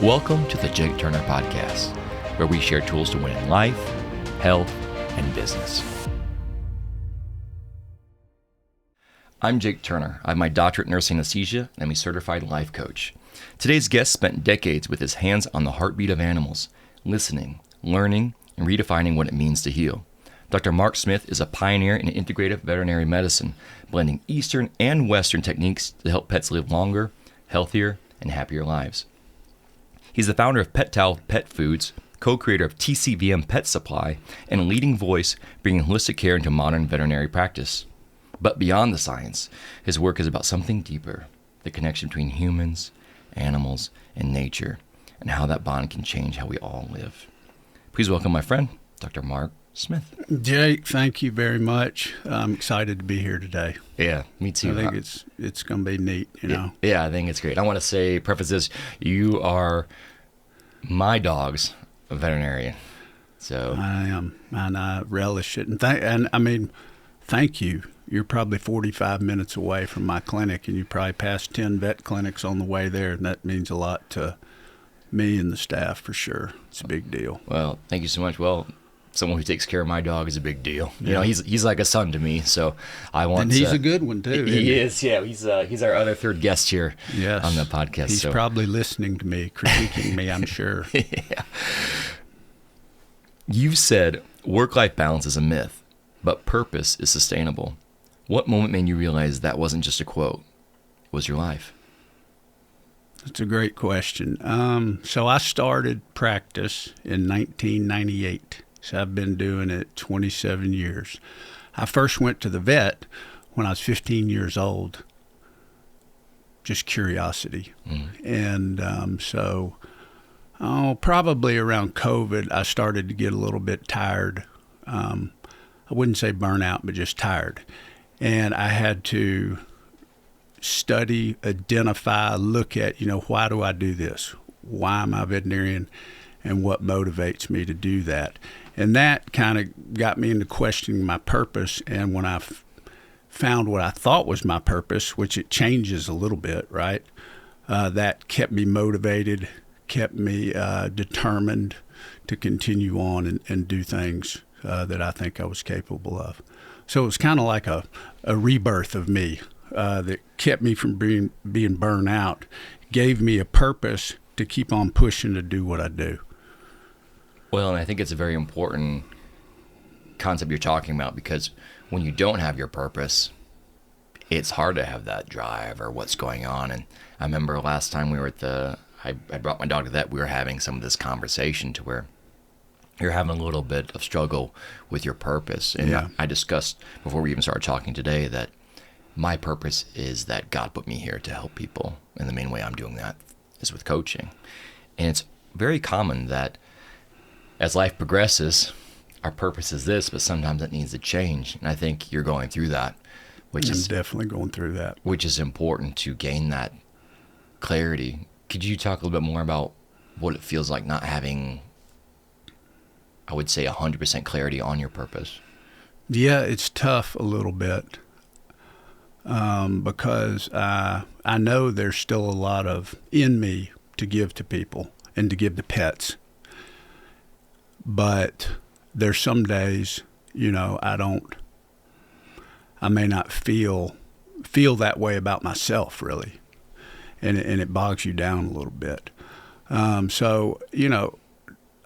Welcome to the Jake Turner Podcast, where we share tools to win in life, health, and business. I'm Jake Turner. I have my doctorate in nursing anesthesia and I'm a certified life coach. Today's guest spent decades with his hands on the heartbeat of animals, listening, learning, and redefining what it means to heal. Dr. Marc Smith is a pioneer in integrative veterinary medicine, blending Eastern and Western techniques to help pets live longer, healthier, and happier lives. He's the founder of Pet Towel Pet Foods, co-creator of TCVM Pet Supply, and a leading voice bringing holistic care into modern veterinary practice. But beyond the science, his work is about something deeper, the connection between humans, animals, and nature, and how that bond can change how we all live. Please welcome my friend, Dr. Marc Smith. Jake, thank you very much. I'm excited to be here today. Yeah, me too. I think it's going to be neat, you know. Yeah, I think it's great. I want to preface this, you are my dog's veterinarian. So I am, and I relish it. And thank you. You're probably 45 minutes away from my clinic, and you probably passed 10 vet clinics on the way there, and that means a lot to me and the staff for sure. It's a big deal. Well, thank you so much. Well, someone who takes care of my dog is a big deal. Yeah. You know, he's like a son to me, so I want. And he's a good one too. He is. Yeah, he's our other third guest here on the podcast. He's probably listening to me, critiquing me, I'm sure. Yeah. You've said work-life balance is a myth, but purpose is sustainable. What moment made you realize that wasn't just a quote? It was your life? That's a great question. So I started practice in 1998. So I've been doing it 27 years. I first went to the vet when I was 15 years old, just curiosity. And probably around COVID, I started to get a little bit tired. I wouldn't say burnout, but just tired. And I had to study, identify, look at, why do I do this? Why am I a veterinarian? And what motivates me to do that? And that kind of got me into questioning my purpose. And when I found what I thought was my purpose, which it changes a little bit, right? That kept me motivated, kept me determined to continue on and do things that I think I was capable of. So it was kind of like a rebirth of me that kept me from being burned out, gave me a purpose to keep on pushing to do what I do. Well, and I think it's a very important concept you're talking about, because when you don't have your purpose, it's hard to have that drive or what's going on. And I remember last time we were I brought my dog to the vet, we were having some of this conversation to where you're having a little bit of struggle with your purpose. And yeah. I discussed before we even started talking today that my purpose is that God put me here to help people. And the main way I'm doing that is with coaching. And it's very common that as life progresses, our purpose is this, but sometimes it needs to change. And I think you're going through that, I'm definitely going through that. Which is important to gain that clarity. Could you talk a little bit more about what it feels like not having, I would say, 100% clarity on your purpose? Yeah, it's tough a little bit because I know there's still a lot of in me to give to people and to give to pets. But there's some days, I may not feel that way about myself really. And it bogs you down a little bit. So,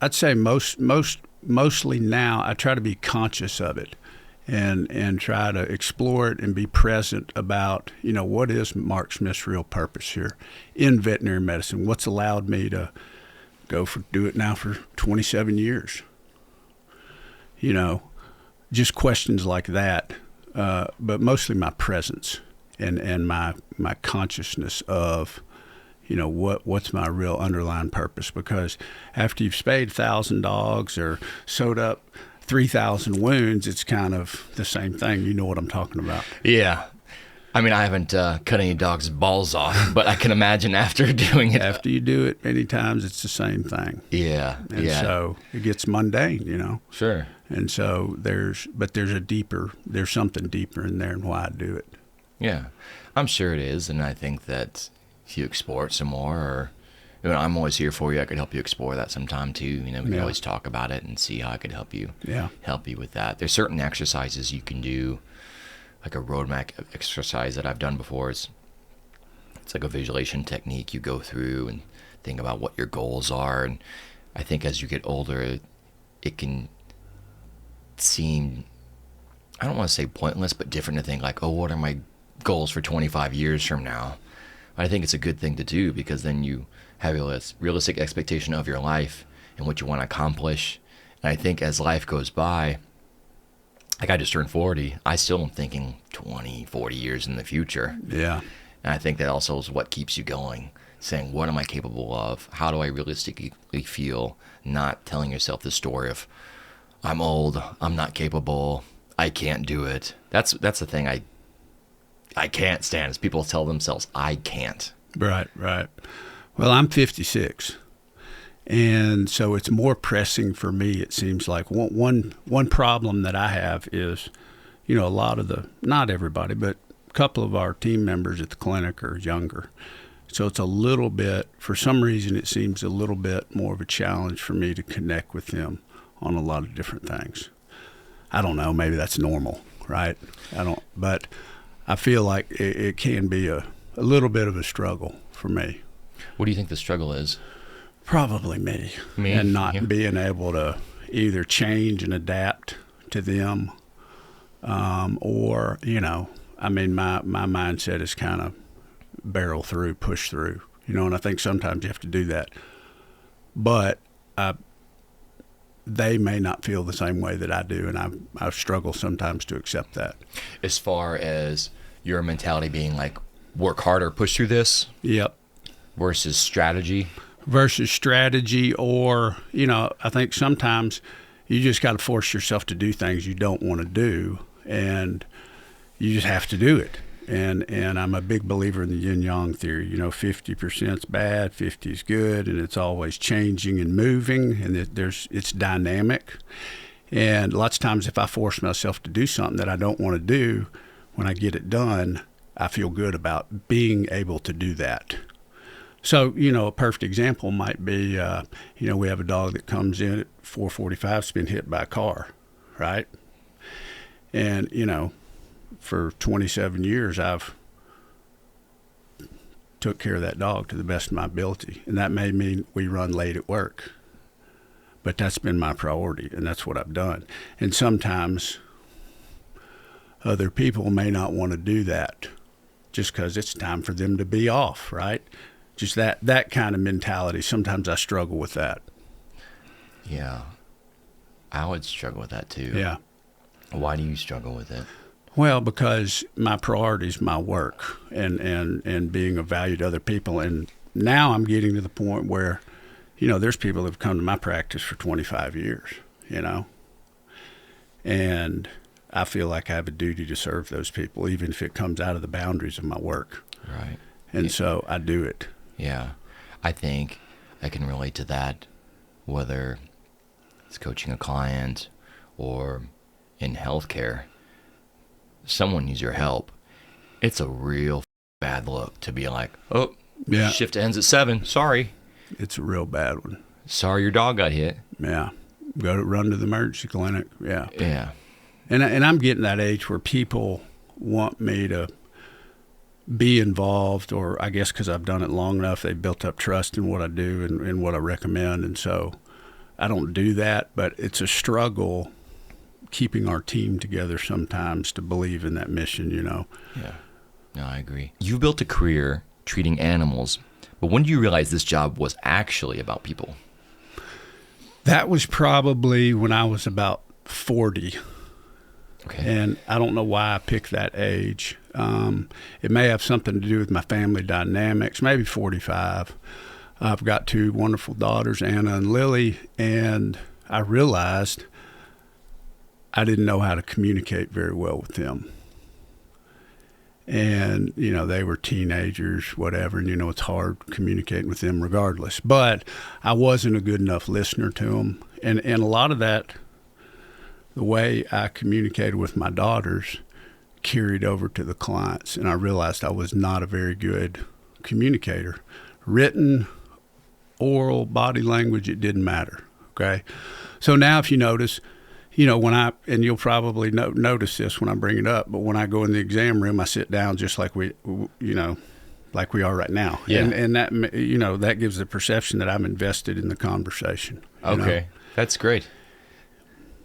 I'd say mostly now I try to be conscious of it and try to explore it and be present about, what is Marc Smith's real purpose here in veterinary medicine? What's allowed me to do it now for 27 years? Just questions like that, but mostly my presence and my consciousness of, what's my real underlying purpose? Because after you've spayed 1,000 dogs or sewed up 3,000 wounds, it's kind of the same thing. You know what I'm talking about. Yeah. I mean, I haven't cut any dog's balls off, but I can imagine after doing it. After you do it many times, it's the same thing. Yeah. And so it gets mundane, Sure. And so there's something deeper in there in why I do it. Yeah, I'm sure it is. And I think that if you explore it some more, or I'm always here for you. I could help you explore that sometime too. We can Yeah. always talk about it and see how I could help you. Yeah. Help you with that. There's certain exercises you can do, like a roadmap exercise that I've done before. It's like a visualization technique. You go through and think about what your goals are. And I think as you get older, it can seem, I don't want to say pointless, but different to think like, oh, what are my goals for 25 years from now? But I think it's a good thing to do, because then you have a realistic expectation of your life and what you want to accomplish. And I think as life goes by, like I just turned 40, I still am thinking 20, 40 years in the future. Yeah. And I think that also is what keeps you going, saying, what am I capable of? How do I realistically feel? Not telling yourself the story of, I'm old, I'm not capable, I can't do it. That's the thing I can't stand, is people tell themselves, I can't. Right. Well, I'm 56. And so it's more pressing for me, it seems like. One problem that I have is, a lot of not everybody, but a couple of our team members at the clinic are younger. So it's a little bit, for some reason, it seems a little bit more of a challenge for me to connect with them on a lot of different things. I don't know, maybe that's normal, right? But I feel like it can be a little bit of a struggle for me. What do you think the struggle is? Probably me. And not being able to either change and adapt to them, or, my mindset is kind of barrel through, push through, and I think sometimes you have to do that. But they may not feel the same way that I do, and I struggle sometimes to accept that. As far as your mentality being like, work harder, push through this? Yep. Versus strategy, or, I think sometimes you just got to force yourself to do things you don't want to do, and you just have to do it. And I'm a big believer in the yin-yang theory. 50% is bad, 50 is good, and it's always changing and moving, and it's dynamic. And lots of times if I force myself to do something that I don't want to do, when I get it done, I feel good about being able to do that. So, a perfect example might be, we have a dog that comes in at 4:45, has been hit by a car, right? And, for 27 years, I've took care of that dog to the best of my ability. And that may mean we run late at work. But that's been my priority, and that's what I've done. And sometimes other people may not want to do that just because it's time for them to be off, right? Just that kind of mentality. Sometimes I struggle with that. Yeah. I would struggle with that too. Yeah. Why do you struggle with it? Well, because my priority is my work and being of value to other people. And now I'm getting to the point where, there's people that have come to my practice for 25 years, and I feel like I have a duty to serve those people, even if it comes out of the boundaries of my work. Right. And so I do it. Yeah. I think I can relate to that, whether it's coaching a client or in healthcare. Someone needs your help. It's a real bad look to be like, oh, yeah, shift ends at 7. Sorry. It's a real bad one. Sorry your dog got hit. Yeah. Run to the emergency clinic. Yeah. Yeah. And I'm getting that age where people want me to be involved, or I guess because I've done it long enough, they've built up trust in what I do and what I recommend. And so I don't do that, but it's a struggle keeping our team together sometimes to believe in that mission, Yeah. No, I agree. You built a career treating animals, but when did you realize this job was actually about people? That was probably when I was about 40. Okay. And I don't know why I picked that age. It may have something to do with my family dynamics, maybe 45. I've got 2 wonderful daughters, Anna and Lily, and I realized I didn't know how to communicate very well with them. And, they were teenagers, whatever, and, it's hard communicating with them regardless. But I wasn't a good enough listener to them. And a lot of that, the way I communicated with my daughters, carried over to the clients. And I realized I was not a very good communicator. Written, oral, body language, it didn't matter. Okay. So now if you notice, and you'll probably notice this when I bring it up, but when I go in the exam room, I sit down just like we are right now. Yeah. And that, that gives the perception that I'm invested in the conversation. Okay. That's great.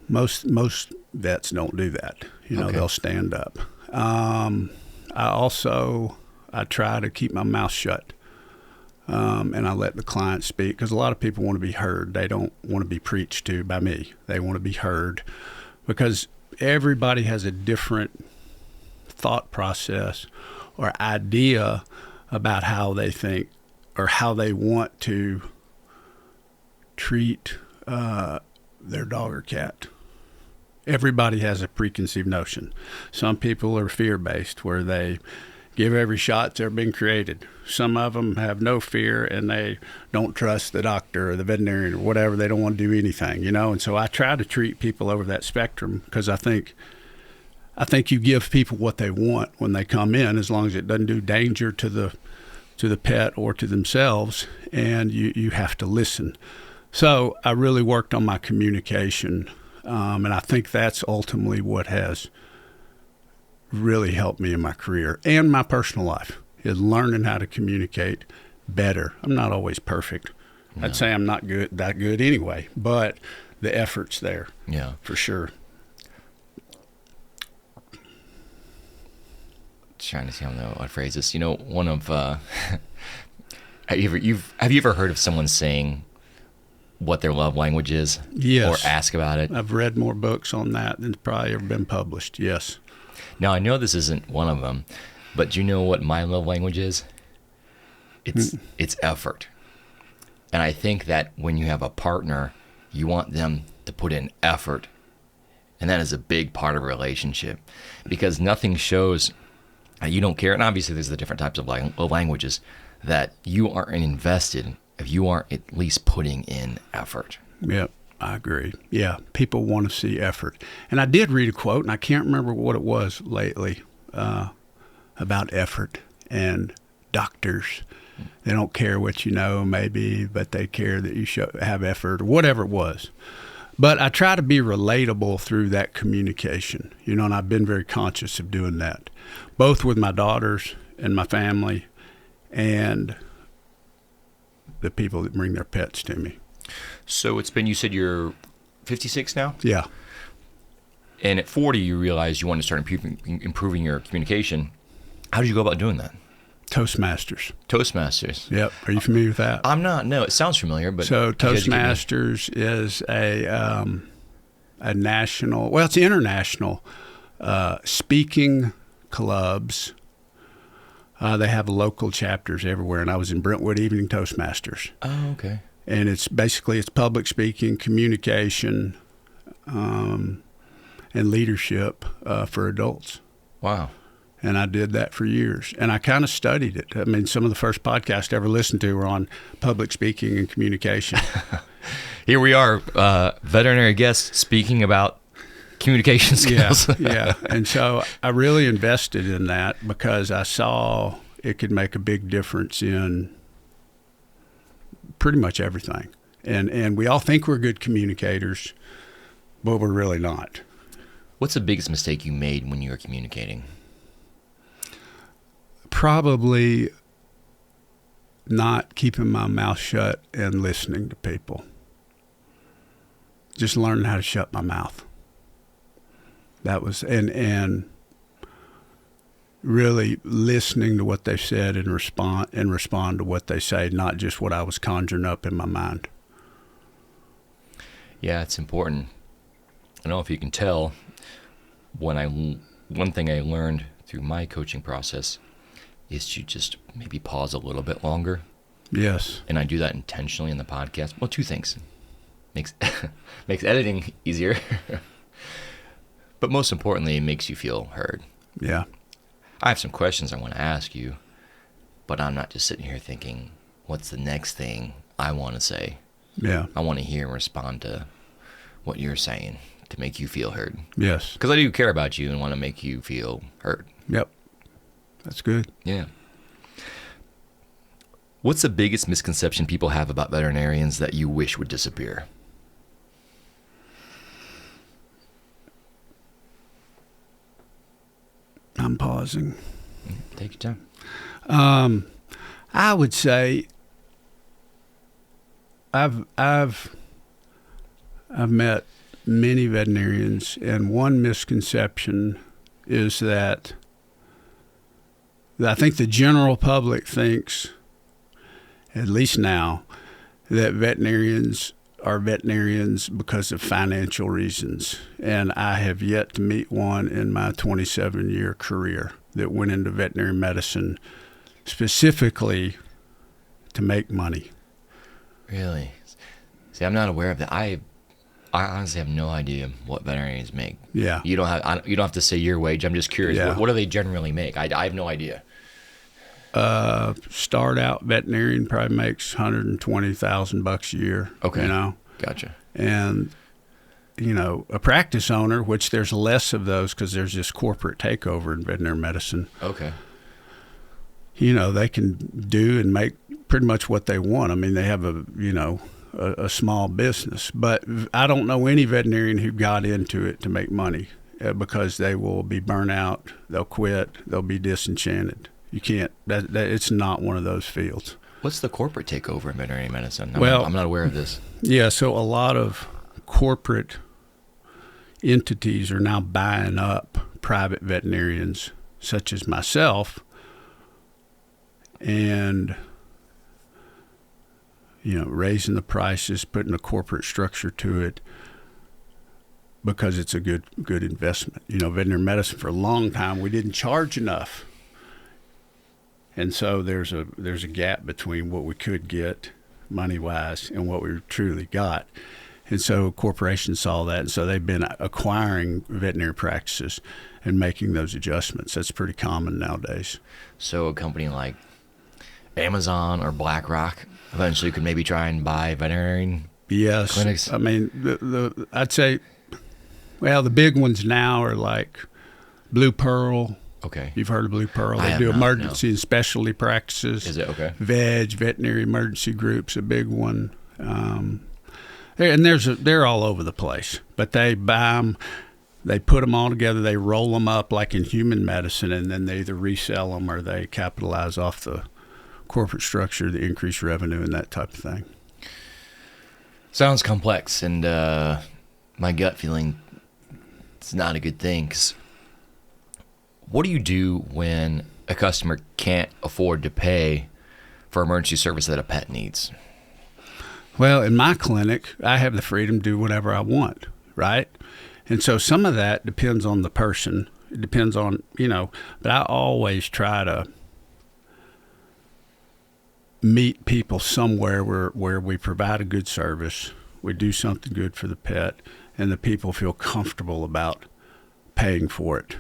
Most vets don't do that. Okay. They'll stand up. I try to keep my mouth shut. And I let the client speak, because a lot of people want to be heard. They don't want to be preached to by me. They want to be heard, because everybody has a different thought process or idea about how they think or how they want to treat their dog or cat. Everybody has a preconceived notion. Some people are fear-based, where they give every shot that's ever been created. Some of them have no fear, and they don't trust the doctor or the veterinarian or whatever. They don't want to do anything, And so I try to treat people over that spectrum, because I think you give people what they want when they come in, as long as it doesn't do danger to the pet or to themselves, and you have to listen. So I really worked on my communication, and I think that's ultimately what has really helped me in my career and my personal life, is learning how to communicate better. I'm not always perfect. No. I'd say I'm not that good anyway, but the effort's there. Yeah, for sure. Trying to see how I phrase this. One of have you ever heard of someone saying what their love language is? Yes. Or ask about it? I've read more books on that than's probably ever been published. Yes. Now, I know this isn't one of them, but do you know what my love language is? It's effort. And I think that when you have a partner, you want them to put in effort. And that is a big part of a relationship, because nothing shows you don't care. And obviously there's the different types of languages, that you aren't invested if you aren't at least putting in effort. Yep. I agree. Yeah, people want to see effort. And I did read a quote, and I can't remember what it was lately, about effort and doctors. They don't care what you know, maybe, but they care that you have effort, or whatever it was. But I try to be relatable through that communication, and I've been very conscious of doing that, both with my daughters and my family and the people that bring their pets to me. So you said you're 56 now? Yeah. And at 40, you realized you wanted to start improving your communication. How did you go about doing that? Toastmasters. Yep. Are you familiar with that? I'm not. No, it sounds familiar. But so Toastmasters is a national, well, it's international speaking clubs. They have local chapters everywhere, and I was in Brentwood Evening Toastmasters. Oh, okay. And it's public speaking, communication, and leadership for adults. Wow. And I did that for years. And I kind of studied it. I mean, some of the first podcasts I ever listened to were on public speaking and communication. Here we are, veterinary guests speaking about communication skills. Yeah. And so I really invested in that, because I saw it could make a big difference in pretty much everything. And we all think we're good communicators, but we're really not. What's the biggest mistake you made when you were communicating? Probably not keeping my mouth shut and listening to people. Just learning how to shut my mouth. That was, and really listening to what they said and respond to what they say, not just what I was conjuring up in my mind. Yeah, it's important. I don't know if you can tell, one thing I learned through my coaching process is to just maybe pause a little bit longer. Yes. And I do that intentionally in the podcast. Well, two things. Makes editing easier. But most importantly, it makes you feel heard. Yeah. I have some questions I want to ask you, but I'm not just sitting here thinking, what's the next thing I want to say? Yeah. I want to hear and respond to what you're saying to make you feel heard. Yes. Because I do care about you and want to make you feel heard. Yep. That's good. Yeah. What's the biggest misconception people have about veterinarians that you wish would disappear? I'm pausing. Take your time. I would say I've met many veterinarians, and one misconception is that I think the general public thinks, at least now, that veterinarians are veterinarians because of financial reasons. And I have yet to meet one in my 27-year career that went into veterinary medicine specifically to make money. Really? See, I'm not aware of that. I honestly have no idea what veterinarians make. Yeah. You don't have to say your wage. I'm just curious. Yeah. What do they generally make? I have no idea. Start out veterinarian probably makes $120,000 a year. Okay. You know? Gotcha. And, you know, a practice owner, which there's less of those because there's this corporate takeover in veterinary medicine. Okay. You know, they can do and make pretty much what they want. I mean, they have a small business. But I don't know any veterinarian who got into it to make money because they will be burnt out, they'll quit, they'll be disenchanted. You can't, it's not one of those fields. What's the corporate takeover in veterinary medicine? I'm not aware of this. Yeah, so a lot of corporate entities are now buying up private veterinarians, such as myself, and, you know, raising the prices, putting a corporate structure to it because it's a good investment. You know, veterinary medicine for a long time, we didn't charge enough. And so there's a gap between what we could get money-wise and what we truly got. And so corporations saw that, and so they've been acquiring veterinary practices and making those adjustments. That's pretty common nowadays. So a company like Amazon or BlackRock eventually could maybe try and buy veterinary clinics? I mean, I'd say, well, the big ones now are like Blue Pearl. Okay. You've heard of Blue Pearl. I They have do not, emergency and specialty practices. Is it? Okay. Veterinary emergency groups, a big one. And they're all over the place. But they buy them, they put them all together, they roll them up like in human medicine, and then they either resell them or they capitalize off the corporate structure, the increased revenue, and that type of thing. Sounds complex, and my gut feeling it's not a good thing. 'Cause what do you do when a customer can't afford to pay for emergency service that a pet needs? Well, in my clinic, I have the freedom to do whatever I want, right? And so some of that depends on the person. It depends on, but I always try to meet people somewhere where we provide a good service, we do something good for the pet, and the people feel comfortable about paying for it,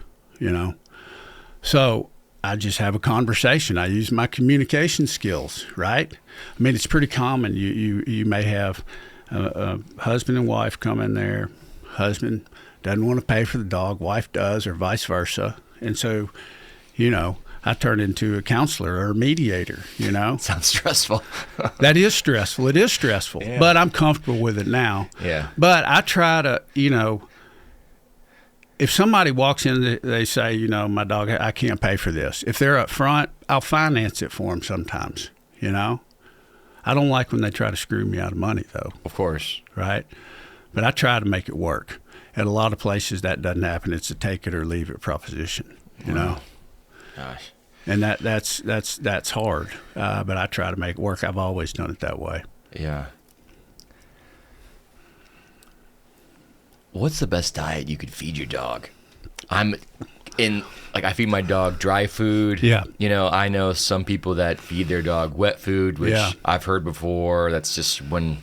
So I just have a conversation. I use my communication skills, right? I mean, it's pretty common. You may have a husband and wife come in there. Husband doesn't want to pay for the dog. Wife does, or vice versa. And so, I turn into a counselor or a mediator, Sounds stressful. That is stressful. It is stressful. Yeah. But I'm comfortable with it now. Yeah. But I try to, if somebody walks in, they say, my dog, I can't pay for this. If they're up front, I'll finance it for them sometimes, I don't like when they try to screw me out of money, though. Of course. Right? But I try to make it work. At a lot of places, that doesn't happen. It's a take it or leave it proposition, Gosh. And that's hard. But I try to make it work. I've always done it that way. Yeah. What's the best diet you could feed your dog? I feed my dog dry food. Yeah. I know some people that feed their dog wet food, which I've heard before. That's just when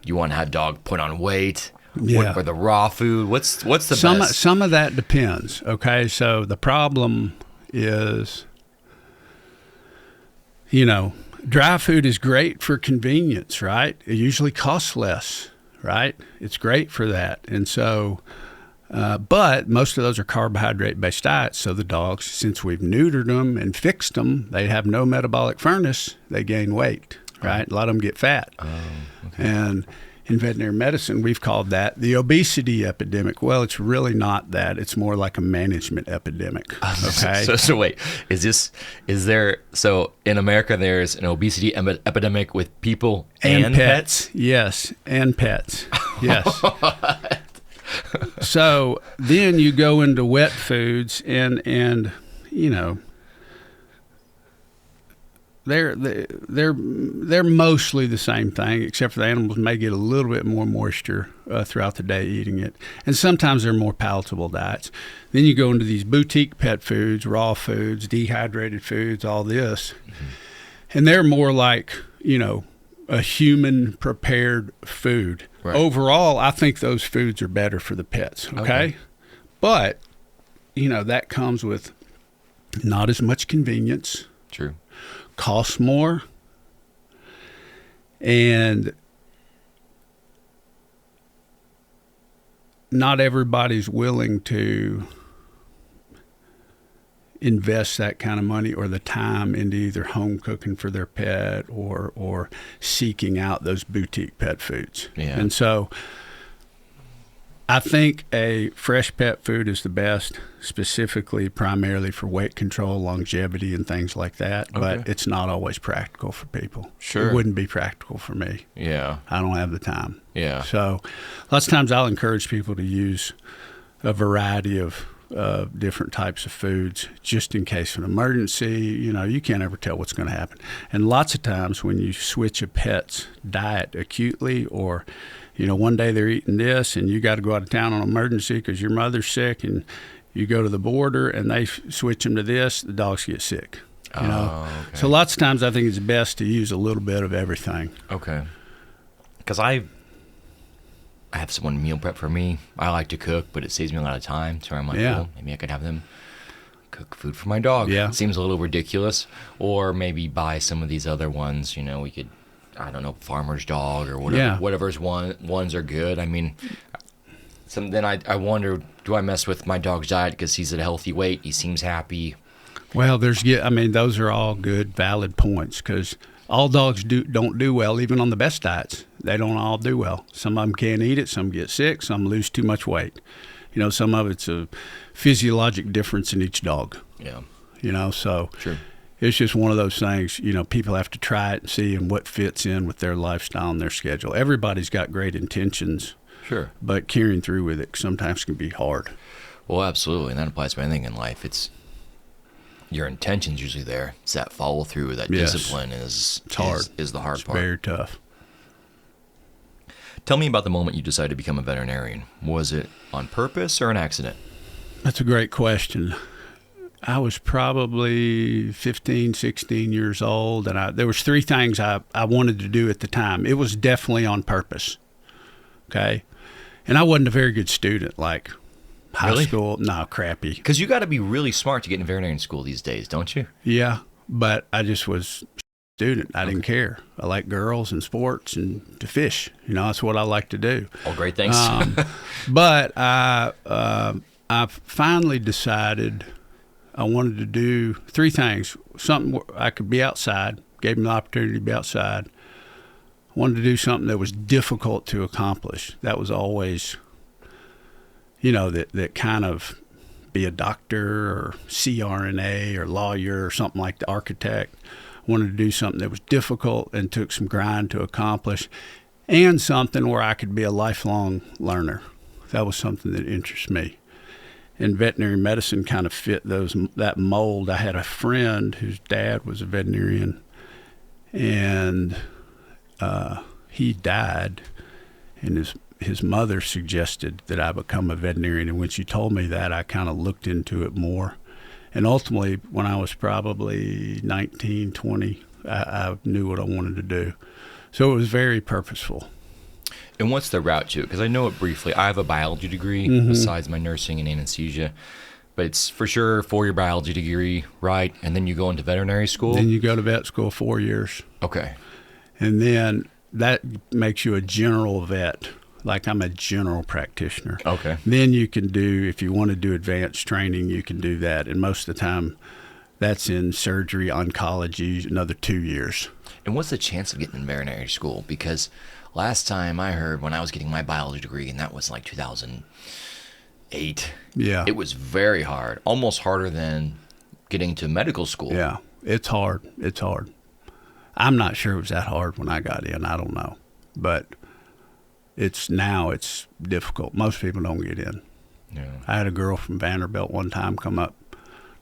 you want to have dog put on weight. Yeah. Or the raw food. What's the best? Some of that depends. Okay. So the problem is, dry food is great for convenience, right? It usually costs less, right? It's great for that. And so But most of those are carbohydrate-based diets. So the dogs, since we've neutered them and fixed them, they have no metabolic furnace. They gain weight, right? A lot of them get fat. Oh, okay. And in veterinary medicine, we've called that the obesity epidemic. Well, it's really not that. It's more like a management epidemic. Okay. So wait, so in America there's an obesity epidemic with people and pets? Yes, and pets. Yes. So then you go into wet foods and you know, they're mostly the same thing, except for the animals may get a little bit more moisture throughout the day eating it. And sometimes they're more palatable diets. Then you go into these boutique pet foods, raw foods, dehydrated foods, all this. Mm-hmm. And they're more like, you know, a human prepared food. Right. Overall, I think those foods are better for the pets, okay? But, you know, that comes with not as much convenience. True. Costs more, and not everybody's willing to invest that kind of money or the time into either home cooking for their pet or seeking out those boutique pet foods. Yeah. And so I think a fresh pet food is the best, specifically primarily for weight control, longevity, and things like that. Okay. But it's not always practical for people. Sure. It wouldn't be practical for me. Yeah. I don't have the time. Yeah. So lots of times I'll encourage people to use a variety of different types of foods just in case of an emergency. You know, you can't ever tell what's going to happen. And lots of times when you switch a pet's diet acutely, or you know, one day they're eating this and you got to go out of town on an emergency because your mother's sick, and you go to the border and they switch them to this, the dogs get sick. You know? Okay. So lots of times I think it's best to use a little bit of everything. Okay. Because I have someone meal prep for me. I like to cook, but it saves me a lot of time. So I'm like, well, maybe I could have them cook food for my dog. Yeah. It seems a little ridiculous. Or maybe buy some of these other ones. You know, we could, I don't know, Farmer's Dog or whatever. Yeah. Whatever's ones are good. I mean, then I wonder, do I mess with my dog's diet because he's at a healthy weight? He seems happy. Well, those are all good, valid points, because all dogs don't do well, even on the best diets. They don't all do well. Some of them can't eat it. Some get sick. Some lose too much weight. You know, some of it's a physiologic difference in each dog. Yeah. You know, so sure. It's just one of those things, you know, people have to try it and see and what fits in with their lifestyle and their schedule. Everybody's got great intentions. Sure. But carrying through with it sometimes can be hard. Well, absolutely. And that applies to anything in life. It's your intention's usually there. It's that follow through, that discipline is hard. Is the hard part. It's very tough. Tell me about the moment you decided to become a veterinarian. Was it on purpose or an accident? That's a great question. I was probably 15, 16 years old, and there was three things I wanted to do at the time. It was definitely on purpose, okay? And I wasn't a very good student, like high school. No, crappy. Because you got to be really smart to get in veterinarian school these days, don't you? Yeah, but I just was a student. I didn't care. I like girls and sports and to fish. You know, that's what I like to do. All great things. But I finally decided I wanted to do three things. Something where I could be outside, gave me the opportunity to be outside. I wanted to do something that was difficult to accomplish. That was always, you know, that kind of be a doctor or CRNA or lawyer or something like the architect. I wanted to do something that was difficult and took some grind to accomplish, and something where I could be a lifelong learner. That was something that interests me. And veterinary medicine kind of fit that mold. I had a friend whose dad was a veterinarian, and he died, and his mother suggested that I become a veterinarian. And when she told me that, I kind of looked into it more. And ultimately, when I was probably 19, 20, I knew what I wanted to do. So it was very purposeful. And what's the route to it? Because I know it briefly. I have a biology degree besides my nursing and anesthesia. But it's for sure 4-year biology degree, right? And then you go into veterinary school? Then you go to vet school 4 years. Okay. And then that makes you a general vet. Like I'm a general practitioner. Okay. Then you can do, if you want to do advanced training, you can do that. And most of the time, that's in surgery, oncology, another 2 years. And what's the chance of getting in veterinary school? Because last time I heard, when I was getting my biology degree, and that was like 2008, Yeah. it was very hard, almost harder than getting to medical school. Yeah, it's hard. It's hard. I'm not sure it was that hard when I got in. I don't know. But it's difficult. Most people don't get in. Yeah. I had a girl from Vanderbilt one time come up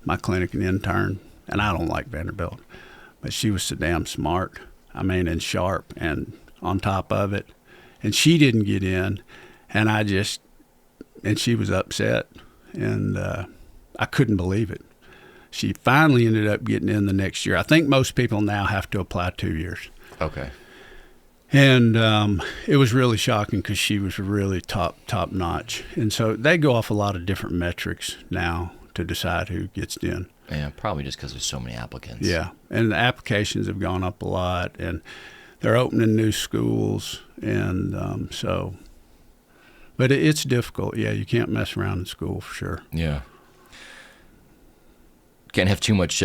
my clinic and intern, and I don't like Vanderbilt, but she was so damn smart. I mean, and sharp and on top of it. And she didn't get in, and she was upset, and I couldn't believe it. She finally ended up getting in the next year. I think most people now have to apply 2 years. Okay. And it was really shocking because she was really top notch. And so they go off a lot of different metrics now to decide who gets in. Yeah, probably just because there's so many applicants. Yeah, and the applications have gone up a lot, and they're opening new schools, and but it's difficult. Yeah, you can't mess around in school for sure. Yeah. Can't have too much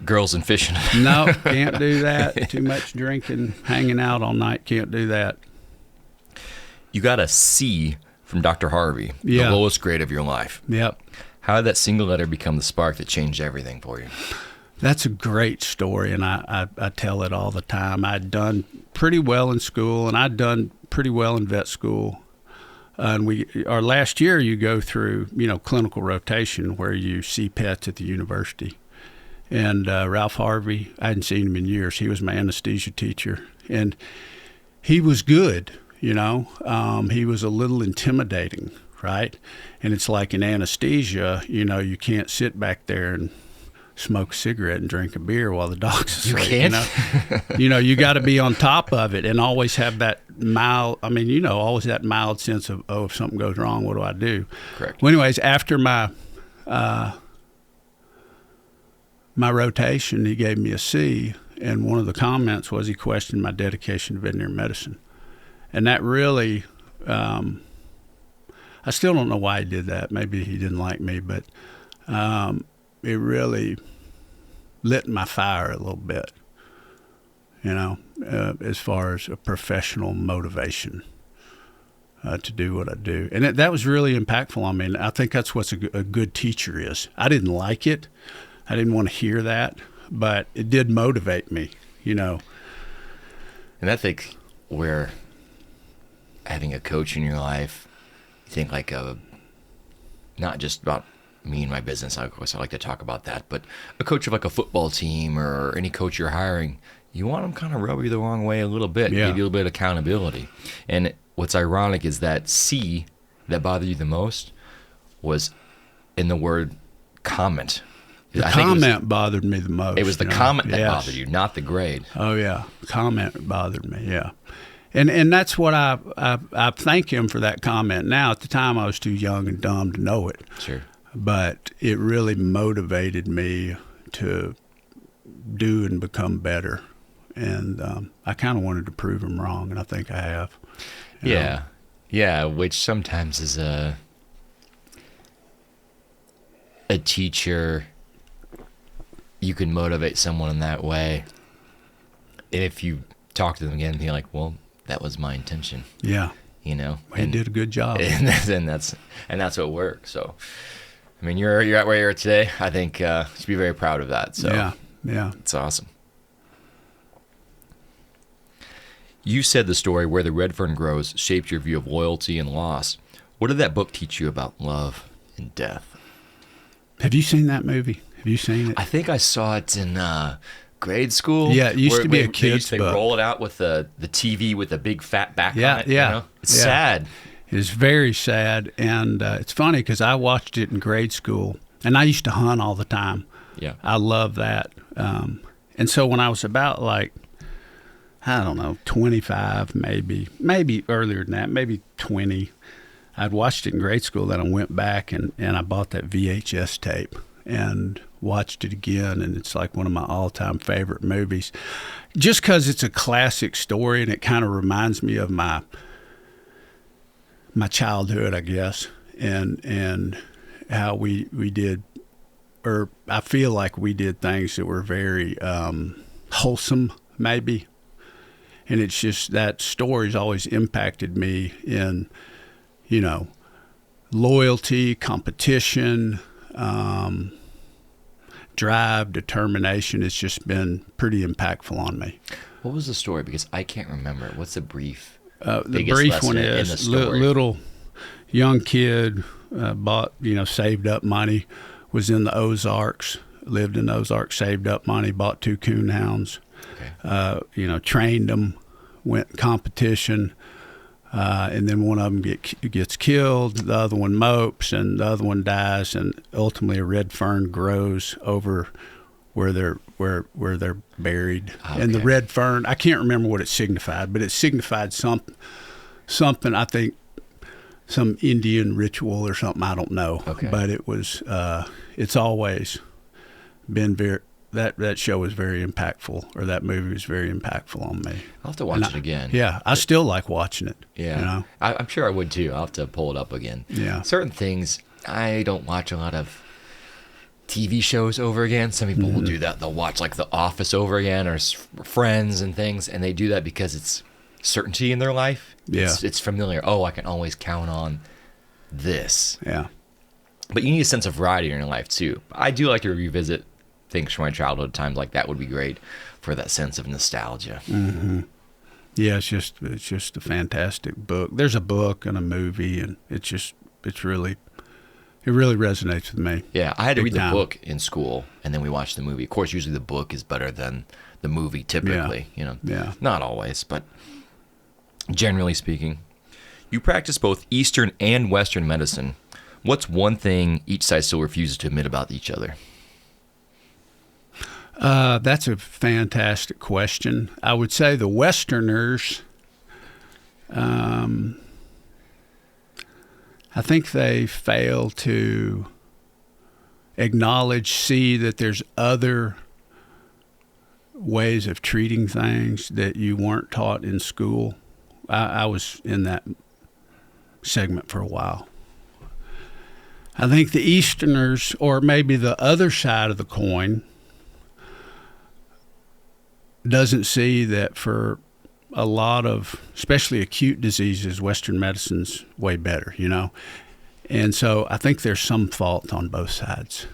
girls and fishing. No, can't do that. Too much drinking, hanging out all night, can't do that. You got a C from Dr. Harvey, Yeah. the lowest grade of your life. Yep. How did that single letter become the spark that changed everything for you? That's a great story, and I tell it all the time. I'd done pretty well in school, and I'd done pretty well in vet school. And our last year, you go through, clinical rotation where you see pets at the university. And Ralph Harvey, I hadn't seen him in years. He was my anesthesia teacher, and he was good. He was a little intimidating, right? And it's like in anesthesia, you can't sit back there and smoke a cigarette and drink a beer while the dog's asleep. You can't? You got to be on top of it and always have that always that mild sense of, if something goes wrong, what do I do? Correct. Well, anyways, after my rotation, he gave me a C, and one of the comments was he questioned my dedication to veterinary medicine. And that really, I still don't know why he did that. Maybe he didn't like me, but it really lit my fire a little bit, as far as a professional motivation to do what I do. And that was really impactful. I mean, I think that's what a good teacher is. I didn't like it. I didn't want to hear that, but it did motivate me, And I think where having a coach in your life, you think like not just about me and my business, of course I like to talk about that, but a coach of like a football team or any coach you're hiring, you want them kind of rub you the wrong way a little bit, Yeah. give you a little bit of accountability. And what's ironic is that C that bothered you the most was in the word comment. The I think comment bothered me the most. it was the comment that Yes. bothered you, not the grade. Oh yeah, comment bothered me. Yeah, and that's what I thank him for that comment. Now at the time I was too young and dumb to know it, Sure. but it really motivated me to do and become better. And I kind of wanted to prove him wrong, and I think I have. You know? Yeah. Yeah, which sometimes is a teacher, you can motivate someone in that way. And if you talk to them again, you're like, well, that was my intention. Yeah. He did a good job. And that's what worked. So, I mean, you're at where you're at today. I think you should be very proud of that. So Yeah. it's awesome. You said the story Where the Red Fern Grows shaped your view of loyalty and loss. What did that book teach you about love and death? Have you seen that movie? Have you seen it? I think I saw it in grade school. Yeah, it used to be a kid's They book. roll it out with the TV with a big fat back Yeah, on it. yeah, It's yeah. sad. It's very sad, and it's funny because I watched it in grade school, and I used to hunt all the time. Yeah. I love that. And so when I was about 25, maybe earlier than that, maybe 20, I'd watched it in grade school. Then I went back and I bought that VHS tape and watched it again, and it's like one of my all-time favorite movies, just because it's a classic story and it kind of reminds me of my my childhood, I guess, and how we did, or I feel like we did things that were very wholesome, maybe. And it's just that story's always impacted me in, loyalty, competition, drive, determination. It's just been pretty impactful on me. What was the story? Because I can't remember. What's the brief? The brief one is little young kid bought, saved up money, was in the Ozarks, lived in the Ozarks, saved up money, bought 2 coonhounds, trained them, went competition, and then one of them gets killed, the other one mopes, and the other one dies, and ultimately a red fern grows over where they're buried. Okay. And the red fern, I can't remember what it signified, but it signified something, I think, some Indian ritual or something, I don't know. Okay. But it was, it's always been that show was very impactful, or that movie was very impactful on me. I'll have to watch it again. Yeah, I still like watching it. Yeah. I'm sure I would too. I'll have to pull it up again. Yeah. Certain things, I don't watch a lot of TV shows over again. Some people will do that. They'll watch like The Office over again, or Friends and things, and they do that because it's certainty in their life. Yeah. It's familiar. Oh, I can always count on this. Yeah. But you need a sense of variety in your life too. I do like to revisit things from my childhood. Times like that would be great for that sense of nostalgia. Mm-hmm. Yeah, it's just a fantastic book. There's a book and a movie, and it really resonates with me. Yeah, I had to read the book in school, and then we watched the movie. Of course, usually the book is better than the movie, typically. Yeah. Not always, but generally speaking. You practice both Eastern and Western medicine. What's one thing each side still refuses to admit about each other? That's a fantastic question. I would say the Westerners, I think they fail to see that there's other ways of treating things that you weren't taught in school. I was in that segment for a while. I think the Easterners, or maybe the other side of the coin, doesn't see that for a lot of, especially acute diseases, Western medicine's way better, And so I think there's some fault on both sides.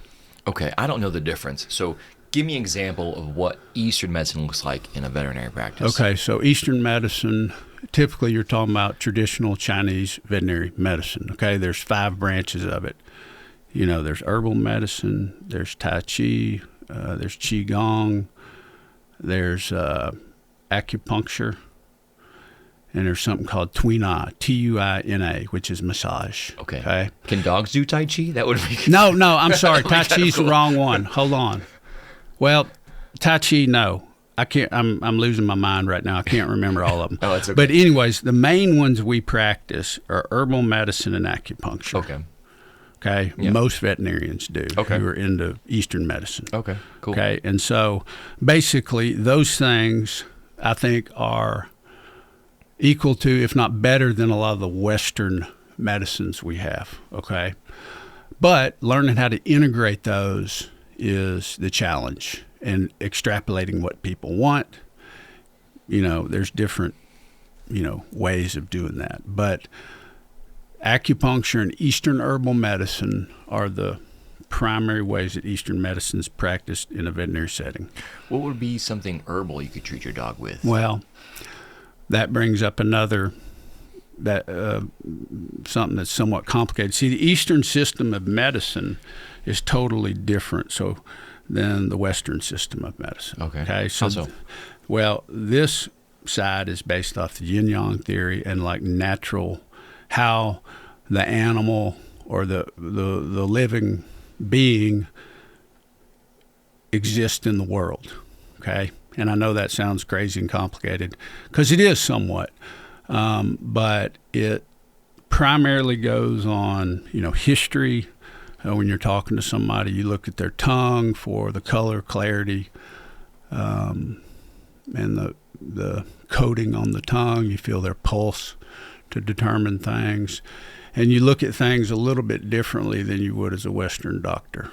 Okay, I don't know the difference. So give me an example of what Eastern medicine looks like in a veterinary practice. Okay, so Eastern medicine, typically you're talking about traditional Chinese veterinary medicine. Okay, there's 5 branches of it. There's herbal medicine, there's Tai Chi, there's Qigong, there's acupuncture, and there's something called Tuina, Tuina, which is massage. Okay. Can dogs do Tai Chi? That would be... No, I'm sorry. Tai Chi's the wrong one. Hold on. Well, Tai Chi, no. I can't. I'm losing my mind right now. I can't remember all of them. Oh, that's okay. But anyways, the main ones we practice are herbal medicine and acupuncture. Okay. Yeah. Most veterinarians do who are into Eastern medicine. Okay, cool. Okay, and so basically those things I think are equal to, if not better than, a lot of the Western medicines we have. Okay, but learning how to integrate those is the challenge, and extrapolating what people want. There's different ways of doing that, but acupuncture and Eastern herbal medicine are the primary ways that Eastern medicine is practiced in a veterinary setting. What would be something herbal you could treat your dog with? Well, that brings up something that's somewhat complicated. See, the Eastern system of medicine is totally different than the Western system of medicine. Okay. So, how so? Well, this side is based off the yin-yang theory and like natural, how the animal or the living being exists in the world, okay? And I know that sounds crazy and complicated, because it is somewhat, but it primarily goes on, history. When you're talking to somebody, you look at their tongue for the color, clarity, and the coating on the tongue. You feel their pulse to determine things. And you look at things a little bit differently than you would as a Western doctor.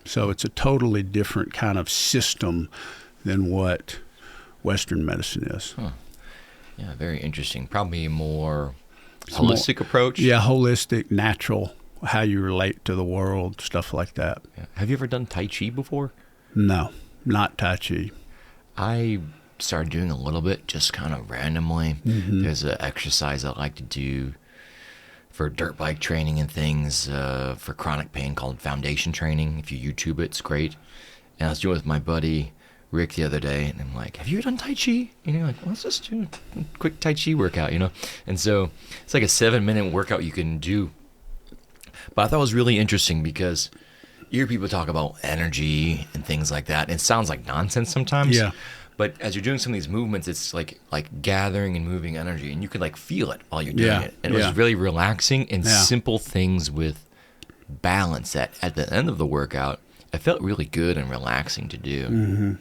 So it's a totally different kind of system than what Western medicine is. Huh. Yeah, very interesting. Probably a more holistic approach. Yeah, holistic, natural, how you relate to the world, stuff like that. Yeah. Have you ever done Tai Chi before? No, not Tai Chi. I started doing a little bit, just kind of randomly. Mm-hmm. There's an exercise I like to do for dirt bike training and things, for chronic pain called foundation training. If you YouTube it, it's great. And I was doing it with my buddy Rick the other day, and I'm like, have you done Tai Chi? And you're like, well, let's just do a quick Tai Chi workout, And so it's like a 7-minute workout you can do. But I thought it was really interesting because you hear people talk about energy and things like that. And it sounds like nonsense sometimes. Yeah. But as you're doing some of these movements, it's like gathering and moving energy, and you could feel it while you're doing it. And it was really relaxing and simple things with balance that at the end of the workout, it felt really good and relaxing to do. Mm-hmm.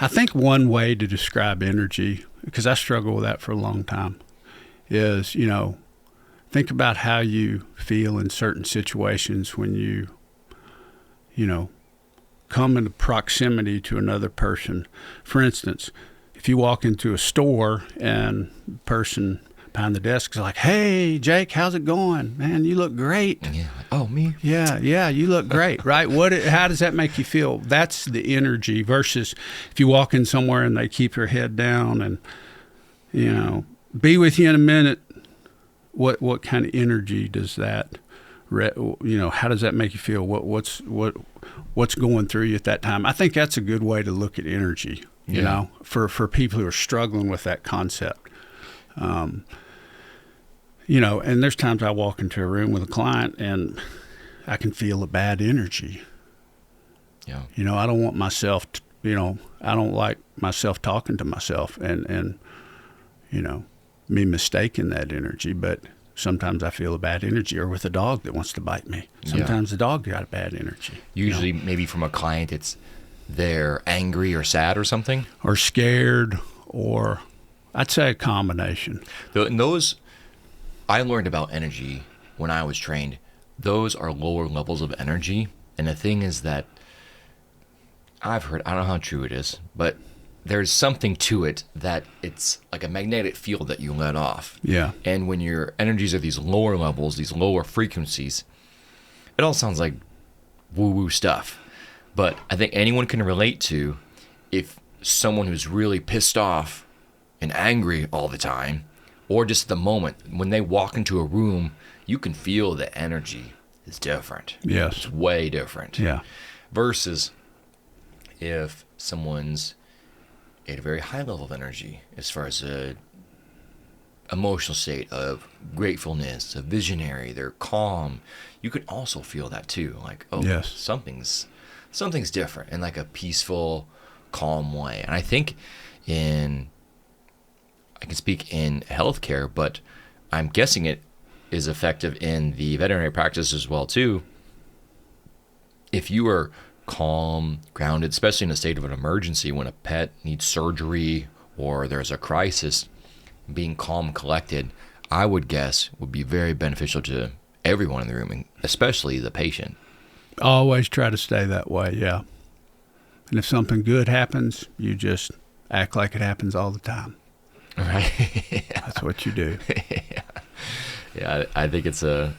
I think one way to describe energy, because I struggle with that for a long time, is, think about how you feel in certain situations when you come into proximity to another person. For instance, if you walk into a store and the person behind the desk is like, hey, Jake, how's it going? Man, you look great. Yeah. Oh, me? Yeah, you look great, right? How does that make you feel? That's the energy versus if you walk in somewhere and they keep their head down and, be with you in a minute. What kind of energy does that, how does that make you feel? What's going through you at that time? I think that's a good way to look at energy, for people who are struggling with that concept. And there's times I walk into a room with a client and I can feel a bad energy. Yeah. I don't want myself, I don't like myself talking to myself and me mistaking that energy, but sometimes I feel a bad energy, or with a dog that wants to bite me. Sometimes the dog got a bad energy. Usually maybe from a client, it's they're angry or sad or something. Or scared, or I'd say a combination. And those, I learned about energy when I was trained. Those are lower levels of energy. And the thing is that I've heard, I don't know how true it is, but there's something to it that it's like a magnetic field that you let off. Yeah. And when your energies are these lower levels, these lower frequencies, it all sounds like woo-woo stuff. But I think anyone can relate to if someone who's really pissed off and angry all the time, or just the moment when they walk into a room, you can feel the energy is different. Yes. It's way different. Yeah. Versus if someone's at a very high level of energy, as far as a emotional state of gratefulness, a visionary, they're calm, you can also feel that too. Like, oh, yes, something's different in like a peaceful, calm way. And I think I can speak in healthcare, but I'm guessing it is effective in the veterinary practice as well too. If you are calm, grounded, especially in a state of an emergency when a pet needs surgery or there's a crisis, being calm, collected, I would guess would be very beneficial to everyone in the room, and especially the patient. Always try to stay that way, yeah. And if something good happens, you just act like it happens all the time. Right. Yeah. That's what you do. Yeah, I think it's a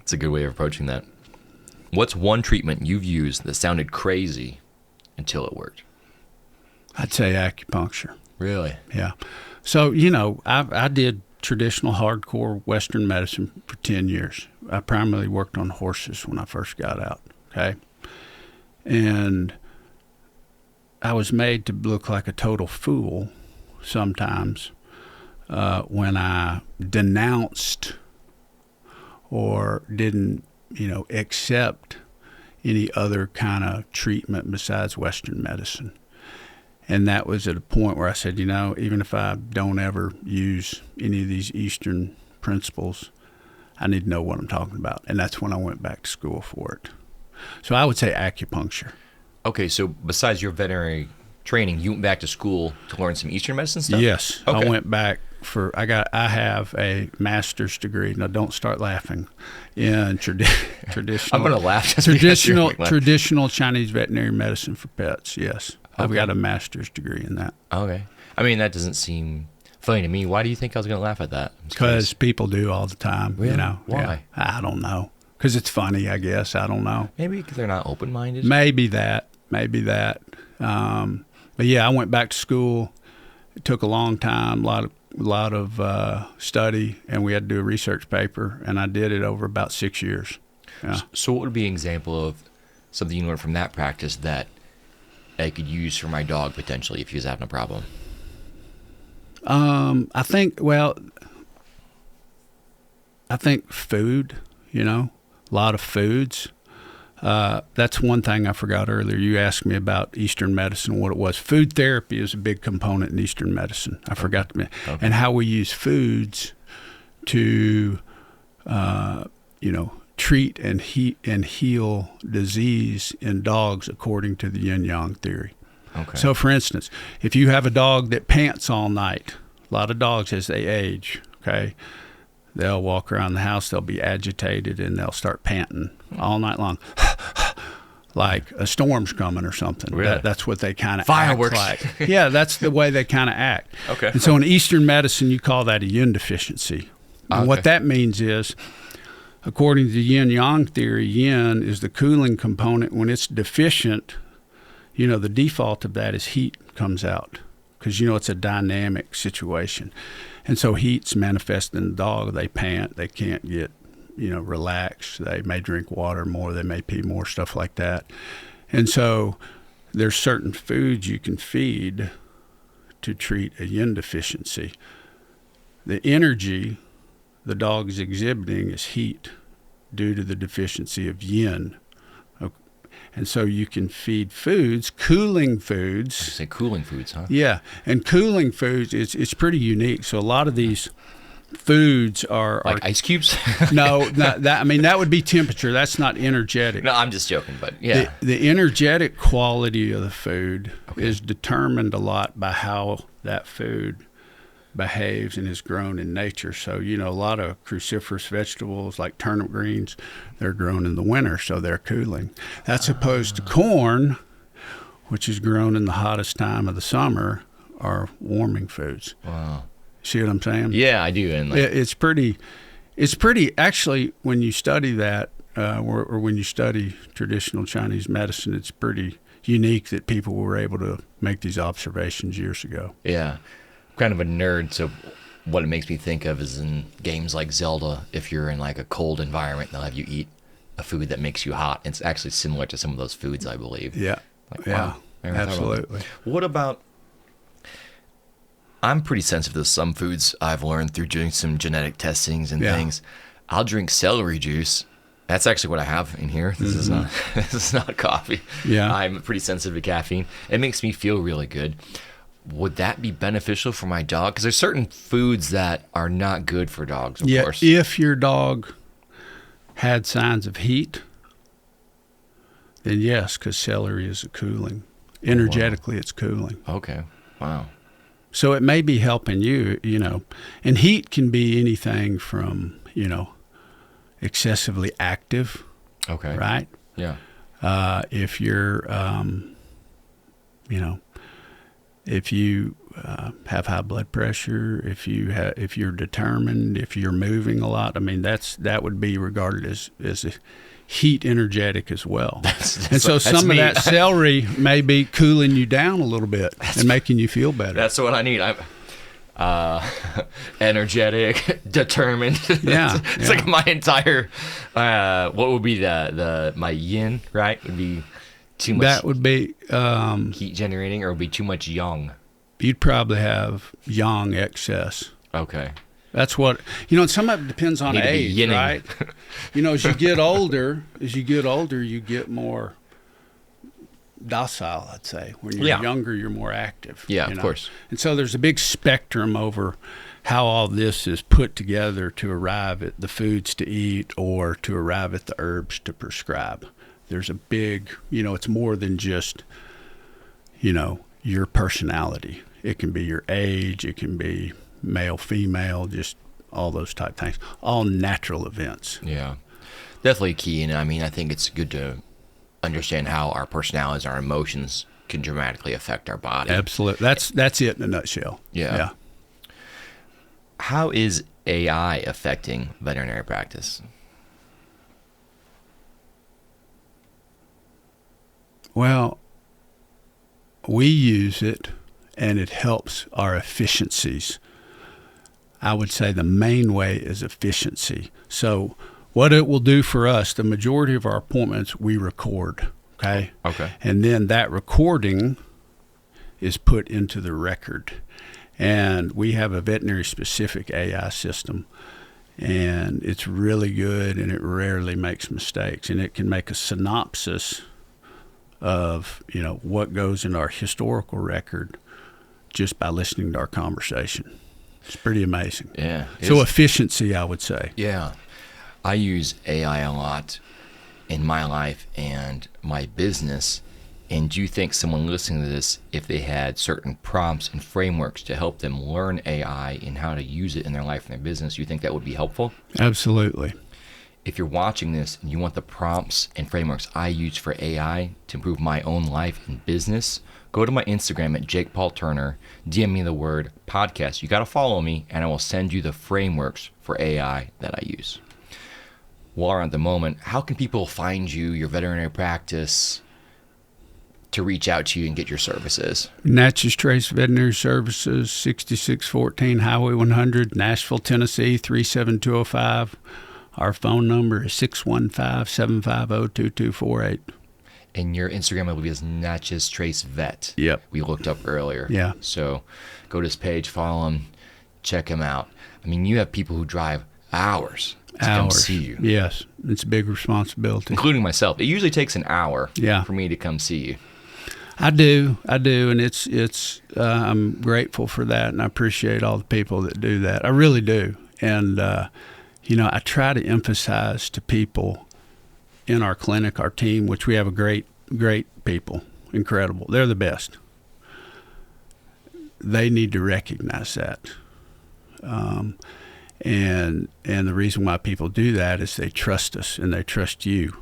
good way of approaching that. What's one treatment you've used that sounded crazy until it worked? I'd say acupuncture. Really? Yeah. So, I did traditional hardcore Western medicine for 10 years. I primarily worked on horses when I first got out, okay? And I was made to look like a total fool sometimes when I denounced or didn't accept any other kind of treatment besides Western medicine. And that was at a point where I said, even if I don't ever use any of these Eastern principles, I need to know what I'm talking about. And that's when I went back to school for it. So I would say acupuncture. Okay, so besides your veterinary training, you went back to school to learn some Eastern medicine stuff? Yes, Okay. I went back I have a master's degree. Now, don't start laughing. In traditional. I'm going to laugh. Just because you're like, traditional Chinese veterinary medicine for pets. Yes, I've Okay. got a master's degree in that. Okay. I mean, that doesn't seem funny to me. Why do you think I was going to laugh at that? Because people do all the time. Really? You know. Why? Yeah, I don't know. Because it's funny, I guess. I don't know. Maybe because they're not open-minded. Maybe that. But yeah, I went back to school. It took a long time, a lot of study, and we had to do a research paper, and I did it over about 6 years. Yeah. So what would be an example of something you learned from that practice that I could use for my dog potentially if he was having a problem? I think food, a lot of foods. That's one thing I forgot earlier. You asked me about Eastern medicine, what it was. Food therapy is a big component in Eastern medicine. I forgot to mention. Okay. And how we use foods to, treat and heal disease in dogs according to the yin-yang theory. Okay. So, for instance, if you have a dog that pants all night, a lot of dogs as they age, okay, they'll walk around the house, they'll be agitated, and they'll start panting all night long, like a storm's coming or something. Really? That's what they kind of Fireworks. act like. Yeah, that's the way they kind of act. Okay. And so in Eastern medicine, you call that a yin deficiency. And Okay. what that means is, according to yin-yang theory, yin is the cooling component. When it's deficient, the default of that is heat comes out because, it's a dynamic situation. And so heat's manifest in the dog. They pant. They can't get, relaxed. They may drink water more. They may pee more, stuff like that. And so there's certain foods you can feed to treat a yin deficiency. The energy the dog is exhibiting is heat due to the deficiency of yin. And so you can feed foods, cooling foods. You say cooling foods, huh? Yeah, and cooling foods, it's pretty unique. So a lot of these foods are Like ice cubes? no, not that. I mean, that would be temperature. That's not energetic. No, I'm just joking, but yeah. The energetic quality of the food is determined a lot by how that food behaves and is grown in nature. So, a lot of cruciferous vegetables like turnip greens, they're grown in the winter, so they're cooling. That's opposed to corn, which is grown in the hottest time of the summer, are warming foods. Wow. See what I'm saying? Yeah, I do. And It's pretty, actually, when you study that, or when you study traditional Chinese medicine, it's pretty unique that people were able to make these observations years ago. yeah. I'm kind of a nerd, so what it makes me think of is in games like Zelda, if you're in like a cold environment, they'll have you eat a food that makes you hot. It's actually similar to some of those foods, I believe. Yeah. Like, Yeah. wow. I never thought about that. Absolutely. What about, I'm pretty sensitive to some foods I've learned through doing some genetic testings and Yeah. things. I'll drink celery juice. That's actually what I have in here. This is not this is not coffee. Yeah. I'm pretty sensitive to caffeine. It makes me feel really good. Would that be beneficial for my dog? Because there's certain foods that are not good for dogs, of course. If your dog had signs of heat, then yes, because celery is a cooling. Energetically, it's cooling. Okay. Wow. So it may be helping you, and heat can be anything from, excessively active, Okay. right? Yeah. If you're, if you have high blood pressure, if you're determined, if you're moving a lot, I mean that would be regarded as a heat energetic as well. And so some of that celery may be cooling you down a little bit and making you feel better. That's what I need. I'm energetic, determined. Yeah, it's like my entire. What would be my yin? Right, would be too much. That would be heat generating, or would be too much yang. You'd probably have yang excess. Okay. That's what and some of it depends on Need to be age, yinning. right? As you get older, you get more docile, I'd say. When you're younger, you're more active. Yeah, of course. And so there's a big spectrum over how all this is put together to arrive at the foods to eat or to arrive at the herbs to prescribe. There's a big, it's more than just, your personality. It can be your age, it can be male, female, just all those type things. All natural events. Yeah. Definitely key. And I mean, I think it's good to understand how our personalities, our emotions can dramatically affect our body. Absolutely. That's it in a nutshell. Yeah. How is AI affecting veterinary practice? Well, we use it and it helps our efficiencies. I would say the main way is efficiency. So what it will do for us, the majority of our appointments we record, okay? Okay. And then that recording is put into the record. And we have a veterinary specific AI system, and it's really good and it rarely makes mistakes, and it can make a synopsis of, you know, what goes in our historical record just by listening to our conversation. It's pretty amazing. Yeah. So efficiency, I would say. Yeah. I use AI a lot in my life and my business. And do you think someone listening to this, if they had certain prompts and frameworks to help them learn AI and how to use it in their life and their business, you think that would be helpful? Absolutely. If you're watching this and you want the prompts and frameworks I use for AI to improve my own life and business, go to my Instagram at Jake Paul Turner, DM me the word podcast. You got to follow me, and I will send you the frameworks for AI that I use. While we're at the moment, how can people find you, your veterinary practice, to reach out to you and get your services? Natchez Trace Veterinary Services, 6614 Highway 100, Nashville, Tennessee, 37205. Our phone number is 615-750-2248. And your Instagram, I believe, is Natchez Trace Vet. Yep. We looked up earlier. Yeah. So go to his page, follow him, check him out. I mean, you have people who drive hours to come see you. Yes. It's a big responsibility. Including myself. It usually takes an hour Yeah. for me to come see you. I do, and it's. I'm grateful for that, and I appreciate all the people that do that. I really do, and you know, I try to emphasize to people in our clinic, our team, which we have a great people, incredible. They're the best. They need to recognize that, and the reason why people do that is they trust us and they trust you,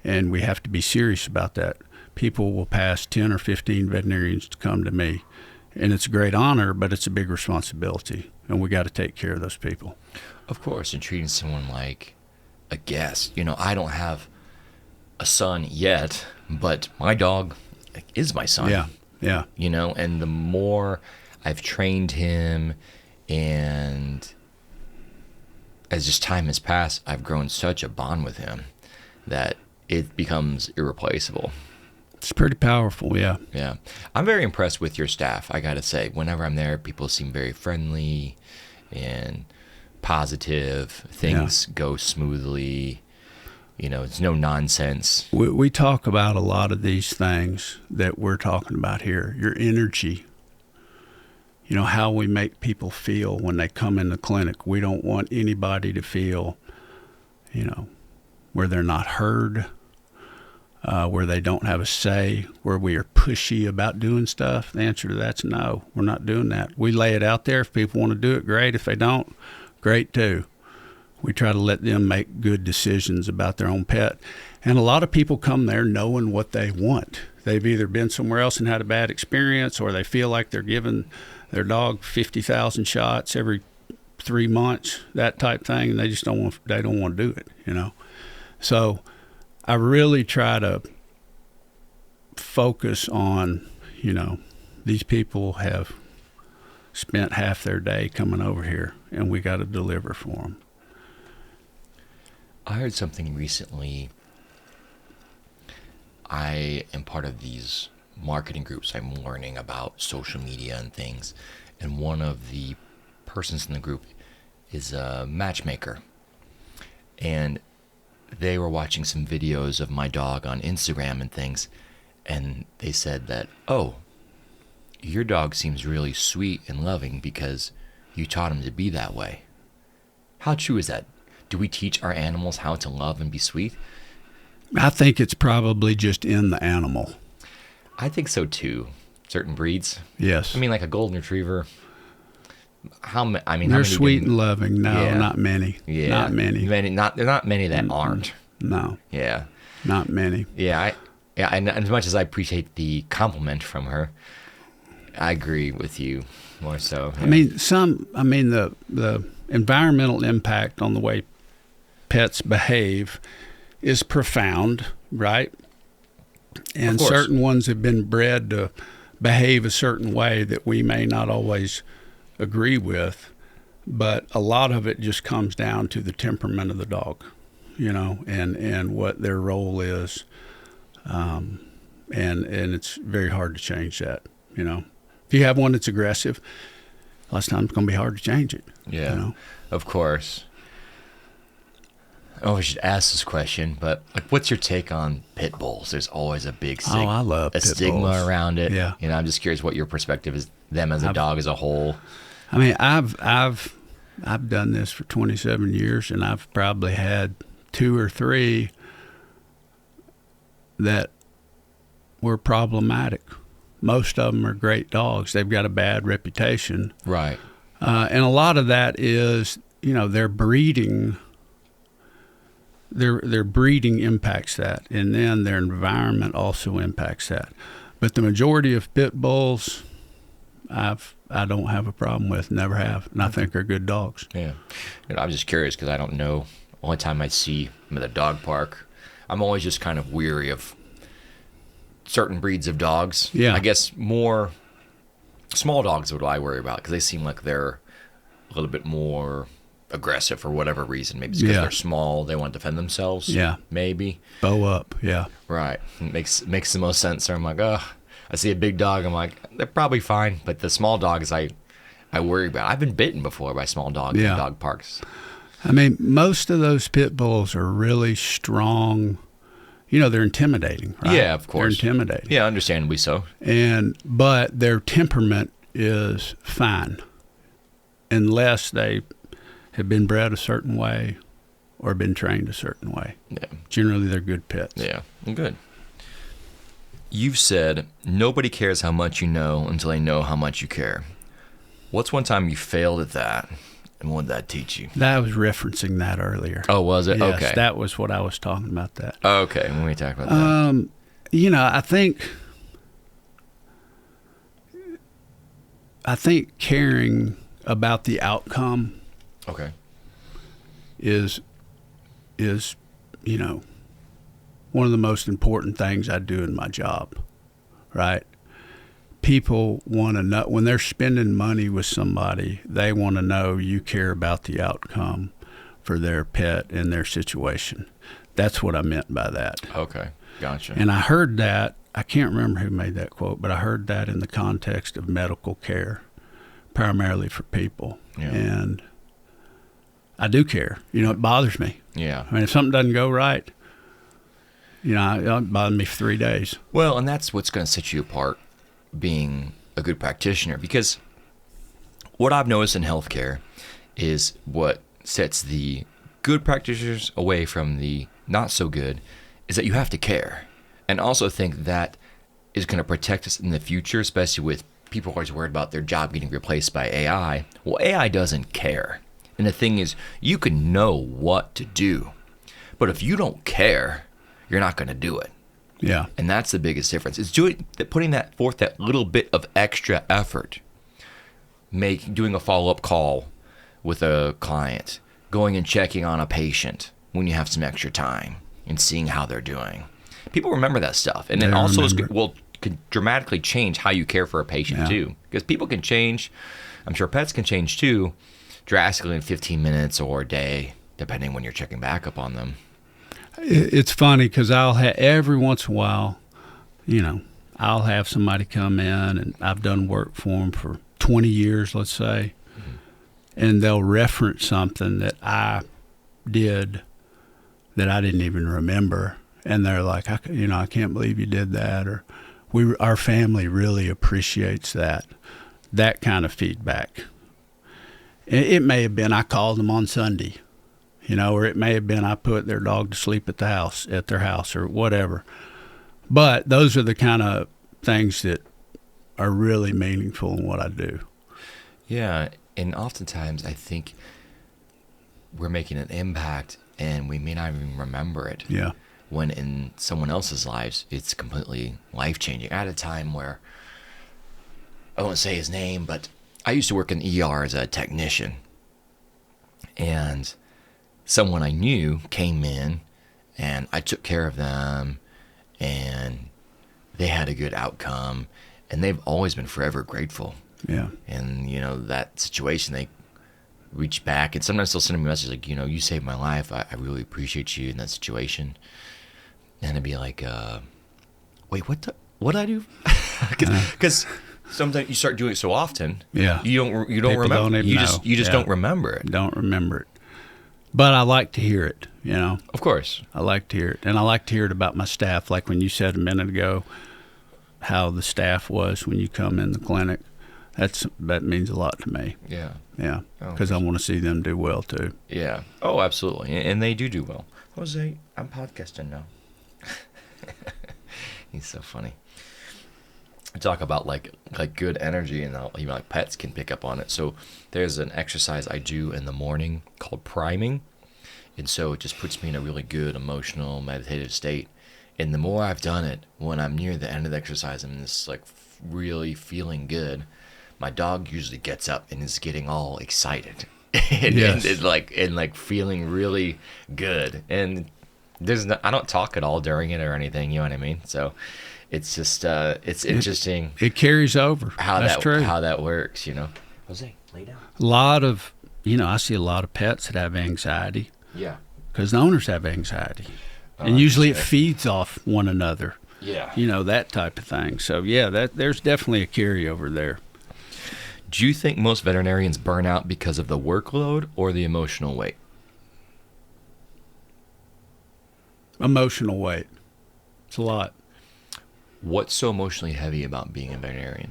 and we have to be serious about that. People will pass 10 or 15 veterinarians to come to me, and it's a great honor, but it's a big responsibility, and we got to take care of those people. Of course, and treating someone like a guest. You know, I don't have a son yet, but my dog is my son. Yeah. You know, and the more I've trained him, and as just time has passed, I've grown such a bond with him that it becomes irreplaceable. It's pretty powerful, yeah. Yeah. I'm very impressed with your staff, I got to say. Whenever I'm there, people seem very friendly and positive. Things go smoothly. You know, it's no nonsense. We talk about a lot of these things that we're talking about here. Your energy, you know, how we make people feel when they come in the clinic. We don't want anybody to feel, you know, where they're not heard, where they don't have a say, where we are pushy about doing stuff. The answer to that's no. We're not doing that. We lay it out there. If people want to do it, great. If they don't, great too. We try to let them make good decisions about their own pet. And a lot of people come there knowing what they want. They've either been somewhere else and had a bad experience, or they feel like they're giving their dog 50,000 shots every 3 months, that type thing, and they just don't want to do it, you know. So I really try to focus on, you know, these people have spent half their day coming over here, and we got to deliver for them. I heard something recently. I am part of these marketing groups. I'm learning about social media and things. And one of the persons in the group is a matchmaker. And they were watching some videos of my dog on Instagram and things. And they said that, oh, your dog seems really sweet and loving because you taught him to be that way. How true is that? Do we teach our animals how to love and be sweet? I think it's probably just in the animal. I think so too. certain breeds? Yes. I mean, like a golden retriever. How They're many sweet and loving. No, Yeah. not many. Yeah, Not many. There are not many that aren't. No, Yeah, not many. yeah, and as much as I appreciate the compliment from her, I agree with you more so. I mean, the environmental impact on the way pets behave is profound, right? And course. certain ones have been bred to behave a certain way that we may not always agree with, but a lot of it just comes down to the temperament of the dog, and what their role is, and it's very hard to change that. If you have one that's aggressive, a lot of times it's going to be hard to change it. Yeah, of course. Oh, I should ask this question, but what's your take on pit bulls? There's always a big I love pit stigma bulls. around it. Yeah. I'm just curious what your perspective is. Them as a dog as a whole. I mean, I've done this for 27 years, and I've probably had 2 or 3 that were problematic. Most of them are great dogs. They've got a bad reputation. Right. And a lot of that is, their breeding. Their breeding impacts that, and then their environment also impacts that. But the majority of pit bulls, I don't have a problem with, never have, and I think are good dogs. Yeah. I'm just curious because I don't know. Only time I see them at the dog park, I'm always just kind of weary of certain breeds of dogs. Yeah. I guess more small dogs would I worry about because they seem like they're a little bit more aggressive for whatever reason. Maybe it's because they're small, they want to defend themselves. Yeah. Maybe. Bow up, yeah. Right. It makes the most sense. So I'm like, I see a big dog, I'm like, they're probably fine. But the small dogs I worry about. I've been bitten before by small dogs in dog parks. I mean, most of those pit bulls are really strong. They're intimidating, right? Yeah, of course. They're intimidating. Yeah, understandably so. But their temperament is fine unless they have been bred a certain way or been trained a certain way. Yeah. Generally, they're good pets. Yeah, good. You've said nobody cares how much you know until they know how much you care. What's one time you failed at that, and what did that teach you? I was referencing that earlier. Oh, was it? Yes, Okay. that was what I was talking about. That. Okay, when we talk about that. I think caring about the outcome. Okay. Is one of the most important things I do in my job, right? People want to know when they're spending money with somebody, they want to know you care about the outcome for their pet and their situation. That's what I meant by that. Okay, gotcha. And I heard that, I can't remember who made that quote, but I heard that in the context of medical care, primarily for people. Yeah. And I do care. It bothers me. Yeah. I mean, if something doesn't go right, it'll bother me for 3 days. Well, and that's what's going to set you apart being a good practitioner, because what I've noticed in healthcare is what sets the good practitioners away from the not so good is that you have to care, and also think that is going to protect us in the future, especially with people always worried about their job getting replaced by AI. Well, AI doesn't care. And the thing is, you can know what to do, but if you don't care, you're not going to do it. Yeah. And that's the biggest difference. It's putting that forth, that little bit of extra effort, doing a follow-up call with a client, going and checking on a patient when you have some extra time and seeing how they're doing. People remember that stuff. And then also can dramatically change how you care for a patient too. Because people can change, I'm sure pets can change too, drastically in 15 minutes or a day, depending when you're checking back up on them. It's funny because every once in a while, I'll have somebody come in, and I've done work for them for 20 years, let's say, and they'll reference something that I did that I didn't even remember, and they're like, I can't believe you did that, or our family really appreciates that kind of feedback. It may have been I called them on Sunday, or it may have been I put their dog to sleep at their house or whatever. But those are the kind of things that are really meaningful in what I do. Yeah, and oftentimes I think we're making an impact and we may not even remember it. Yeah. When in someone else's lives, it's completely life-changing. I had a time where, I won't say his name, but I used to work in the ER as a technician. And someone I knew came in and I took care of them and they had a good outcome and they've always been forever grateful. Yeah. And, that situation, they reach back and sometimes they'll send me a message like, you saved my life. I really appreciate you in that situation. And it'd be like, wait, what'd I do? Because sometimes you start doing it so often, yeah, you don't People remember. Don't even you know. just don't remember it. Don't remember it. But I like to hear it, Of course. I like to hear it. And I like to hear it about my staff, like when you said a minute ago how the staff was when you come in the clinic. That means a lot to me. Yeah. Yeah, because I want to see them do well too. Yeah. Oh, absolutely. And they do well. Jose, I'm podcasting now. He's so funny. I talk about like good energy, and even like pets can pick up on it. So there's an exercise I do in the morning called priming, and so it just puts me in a really good emotional meditative state. And the more I've done it, when I'm near the end of the exercise, I'm just like really feeling good. My dog usually gets up and is getting all excited and feeling really good. And I don't talk at all during it or anything. You know what I mean? So it's just it's interesting. It carries over. That's true. How that works. Jose, lay down. A lot of I see a lot of pets that have anxiety. Yeah. Because the owners have anxiety, and usually it feeds off one another. Yeah. That type of thing. So yeah, there's definitely a carryover there. Do you think most veterinarians burn out because of the workload or the emotional weight? Emotional weight. It's a lot. What's so emotionally heavy about being a veterinarian?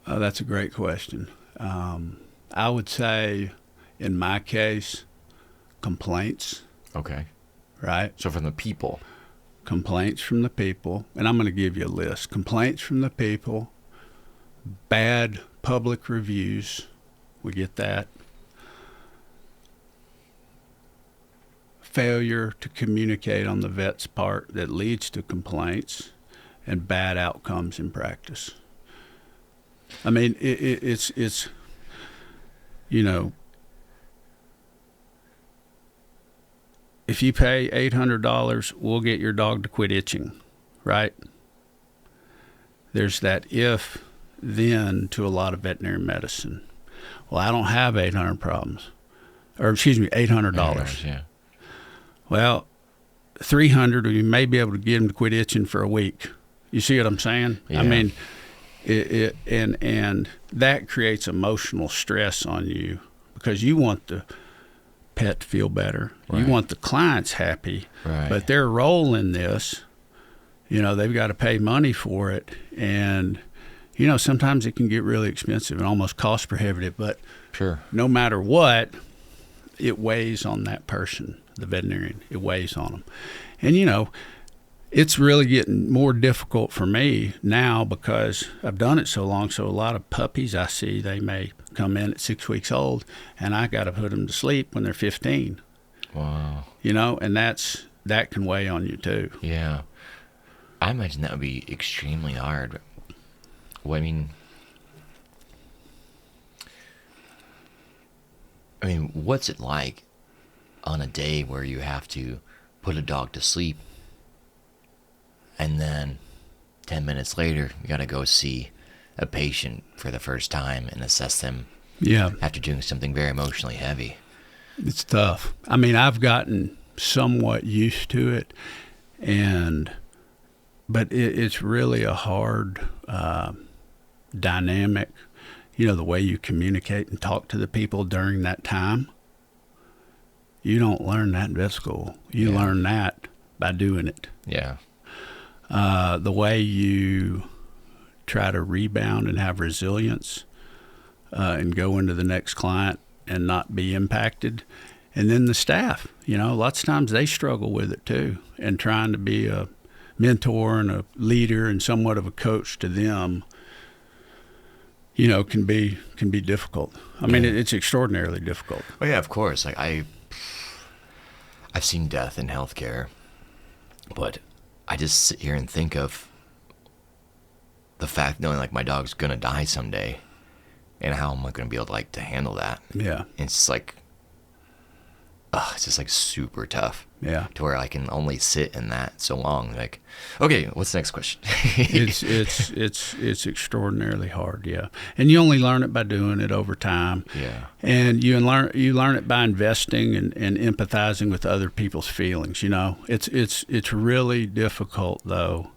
That's a great question. I would say, in my case, complaints. Okay. Right? So from the people. Complaints from the people. And I'm going to give you a list. Complaints from the people. Bad public reviews. We get that. Failure to communicate on the vet's part that leads to complaints, and bad outcomes in practice. I mean, it's if you pay $800, we'll get your dog to quit itching, right? There's that then to a lot of veterinary medicine. Well, I don't have $800. Yeah. Well, $300, you may be able to get them to quit itching for a week. You see what I'm saying? Yeah. I mean, and that creates emotional stress on you because you want the pet to feel better. Right. You want the clients happy. Right. But their role in this, they've got to pay money for it. And, sometimes it can get really expensive and almost cost prohibitive. But sure, no matter what, it weighs on that person, the veterinarian. It weighs on them. And, it's really getting more difficult for me now because I've done it so long. So a lot of puppies I see, they may come in at 6 weeks old, and I got to put them to sleep when they're 15. Wow. And that can weigh on you too. Yeah. I imagine that would be extremely hard. Well, I mean, what's it like on a day where you have to put a dog to sleep and then 10 minutes later you got to go see a patient for the first time and assess them after doing something very emotionally heavy? It's tough. I mean, I've gotten somewhat used to it, but it's really a hard dynamic, the way you communicate and talk to the people during that time. You don't learn that in vet school. You learn that by doing it. Yeah. The way you try to rebound and have resilience and go into the next client and not be impacted. And then the staff, lots of times they struggle with it too, and trying to be a mentor and a leader and somewhat of a coach to them. can be difficult. I mean, it's extraordinarily difficult. Oh yeah, of course. Like I've seen death in healthcare, but I just sit here and think of the fact knowing like my dog's gonna die someday, and how am I gonna be able to handle that? Yeah. It's like, it's just like super tough. Yeah. To where I can only sit in that so long. Like, okay, what's the next question? It's extraordinarily hard. Yeah. And you only learn it by doing it over time. Yeah. And you learn it by investing and empathizing with other people's feelings. It's really difficult though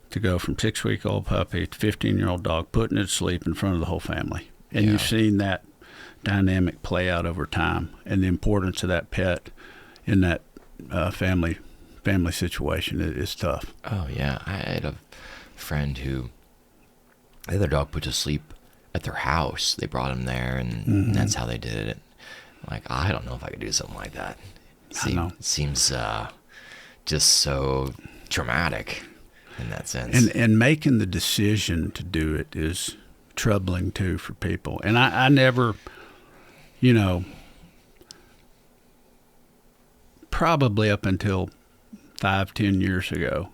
to go from 6-week-old puppy to 15-year-old dog, putting it to sleep in front of the whole family. And you've seen that dynamic play out over time, and the importance of that pet in that family situation is tough. Oh yeah, I had a friend who they had their dog put to sleep at their house. They brought him there, and that's how they did it. Like, I don't know if I could do something like that. It seems just so traumatic in that sense. And making the decision to do it is troubling too for people. And I never, probably up until 5-10 years ago,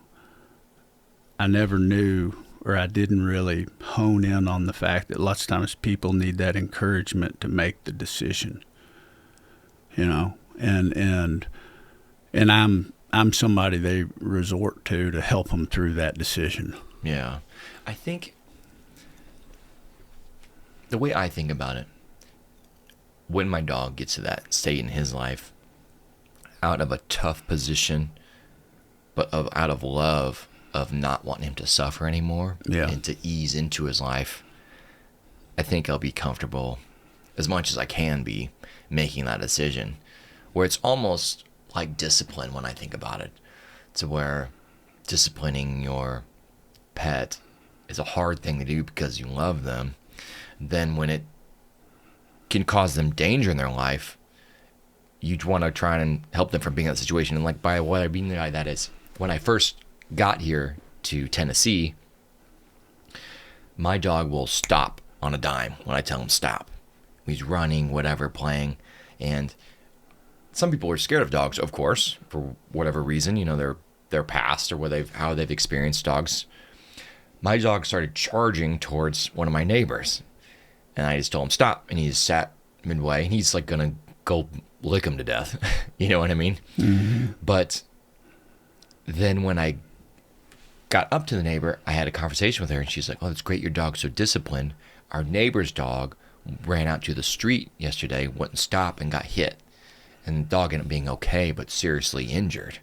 I never knew, or I didn't really hone in on the fact that lots of times people need that encouragement to make the decision. And I'm somebody they resort to help them through that decision. Yeah. I think the way I think about it, when my dog gets to that state in his life, out of a tough position, but out of love of not wanting him to suffer anymore, and to ease into his life, I think I'll be comfortable as much as I can be making that decision, where it's almost like discipline when I think about it, to where disciplining your pet is a hard thing to do because you love them. Then when it can cause them danger in their life, you'd want to try and help them from being in that situation. And like, by what I mean by that is, when I first got here to Tennessee, my dog will stop on a dime when I tell him stop. He's running, whatever, playing. And some people are scared of dogs, of course, for whatever reason, their past or how they've experienced dogs. My dog started charging towards one of my neighbors, and I just told him stop, and he just sat midway, and he's like gonna go lick him to death. You know what I mean? Mm-hmm. But then when I got up to the neighbor, I had a conversation with her, and she's like, oh, that's great, your dog's so disciplined. Our neighbor's dog ran out to the street yesterday, wouldn't stop, and got hit. And the dog ended up being okay, but seriously injured.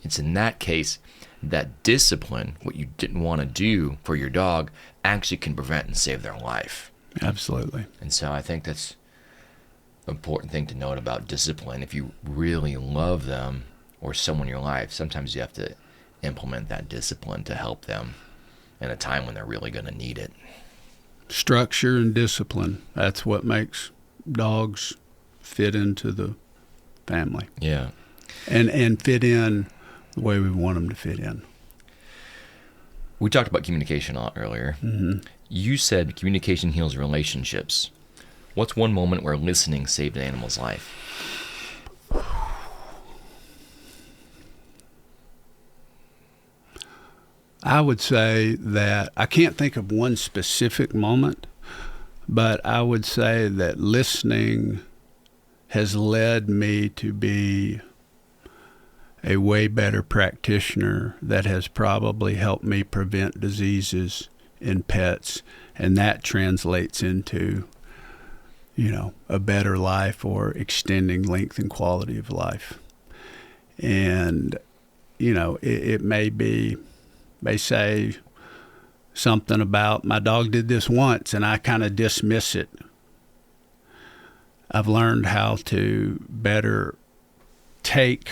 It's in that case that discipline, what you didn't want to do for your dog, actually can prevent and save their life. Absolutely. And so I think that's an important thing to note about discipline. If you really love them or someone in your life, sometimes you have to implement that discipline to help them in a time when they're really going to need it. Structure and discipline. That's what makes dogs fit into the family. Yeah. And fit in the way we want them to fit in. We talked about communication a lot earlier. Mm-hmm. You said communication heals relationships. What's one moment where listening saved an animal's life? I would say that I can't think of one specific moment, but I would say that listening has led me to be a way better practitioner that has probably helped me prevent diseases in pets, and that translates into, a better life or extending length and quality of life. And, it may say something about my dog did this once and I kind of dismiss it. I've learned how to better take,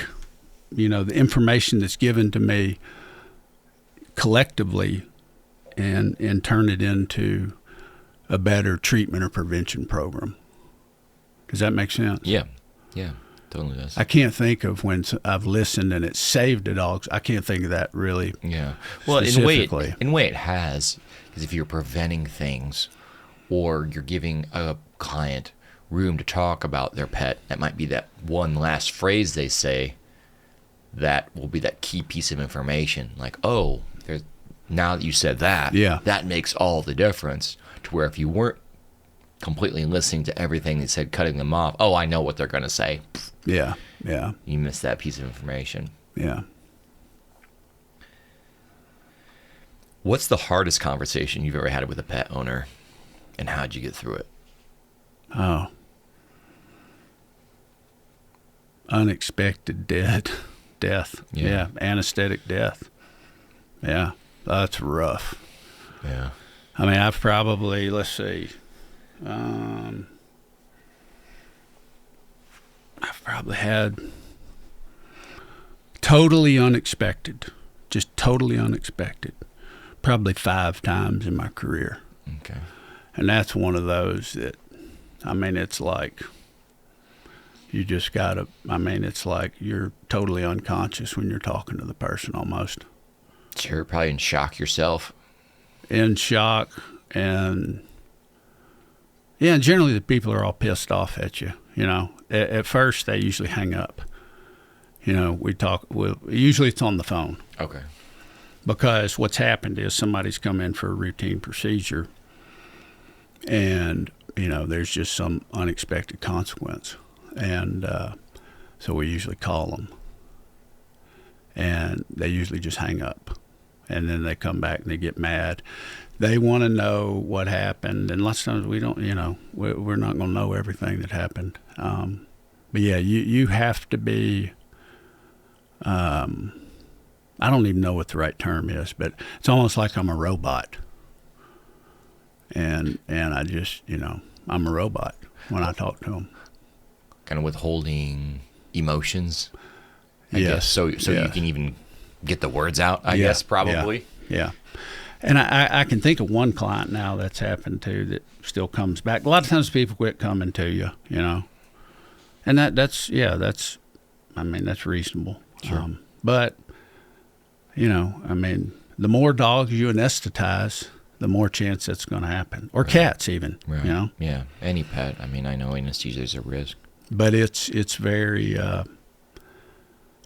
the information that's given to me collectively and turn it into a better treatment or prevention program. Does that make sense? Yeah, totally does. I can't think of when I've listened and it saved a dog. I can't think of that really. Yeah. Well, in a way it has, because if you're preventing things or you're giving a client room to talk about their pet, that might be that one last phrase they say that will be that key piece of information. Like, oh, now that you said that, that makes all the difference. To where if you weren't completely listening to everything they said, cutting them off, oh, I know what they're going to say. Yeah. You missed that piece of information. Yeah. What's the hardest conversation you've ever had with a pet owner, and how'd you get through it? Oh. Unexpected death. Yeah. Anesthetic death. Yeah. That's rough. Yeah. I mean, I've probably, let's see, I've probably had totally unexpected, just totally unexpected, probably 5 times in my career. Okay. And that's one of those that, I mean, it's like you just got to, I mean, it's like you're totally unconscious when you're talking to the person almost. Sure, probably in shock yourself. In shock, and generally the people are all pissed off at you. You know, at first they usually hang up. You know, we talk. Usually it's on the phone. Okay. Because what's happened is somebody's come in for a routine procedure, and you know there's just some unexpected consequence, and so we usually call them, and they usually just hang up. And then they come back and they get mad. They want to know what happened. And lots of times we don't, you know, we're not going to know everything that happened. But yeah, you have to be, I don't even know what the right term is, but it's almost like I'm a robot. And I just, you know, I'm a robot when I talk to them. Kind of withholding emotions, I guess. So you can even get the words out, I guess, probably. Yeah. And I can think of one client now that's happened to that still comes back. A lot of times people quit coming to you, you know. And that's I mean, that's reasonable. Sure. But, you know, I mean, the more dogs you anesthetize, the more chance that's going to happen. Or cats even, you know. Yeah, any pet. I mean, I know anesthesia is a risk. But it's very...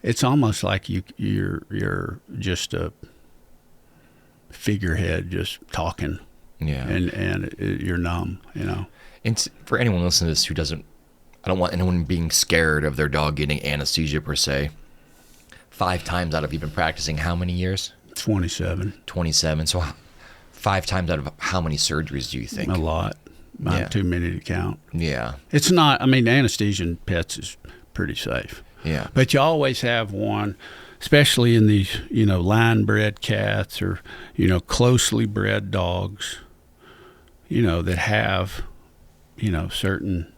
it's almost like you're just a figurehead, just talking. Yeah. And you're numb, you know. And for anyone listening to this who doesn't, I don't want anyone being scared of their dog getting anesthesia per se. 5 times out of you've been practicing how many years? 27. 27. So 5 times out of how many surgeries do you think? A lot. Not too many to count. Yeah. It's not, I mean, anesthesia in pets is pretty safe. Yeah. But you always have one, especially in these, you know, line-bred cats or, you know, closely bred dogs, you know, that have, you know, certain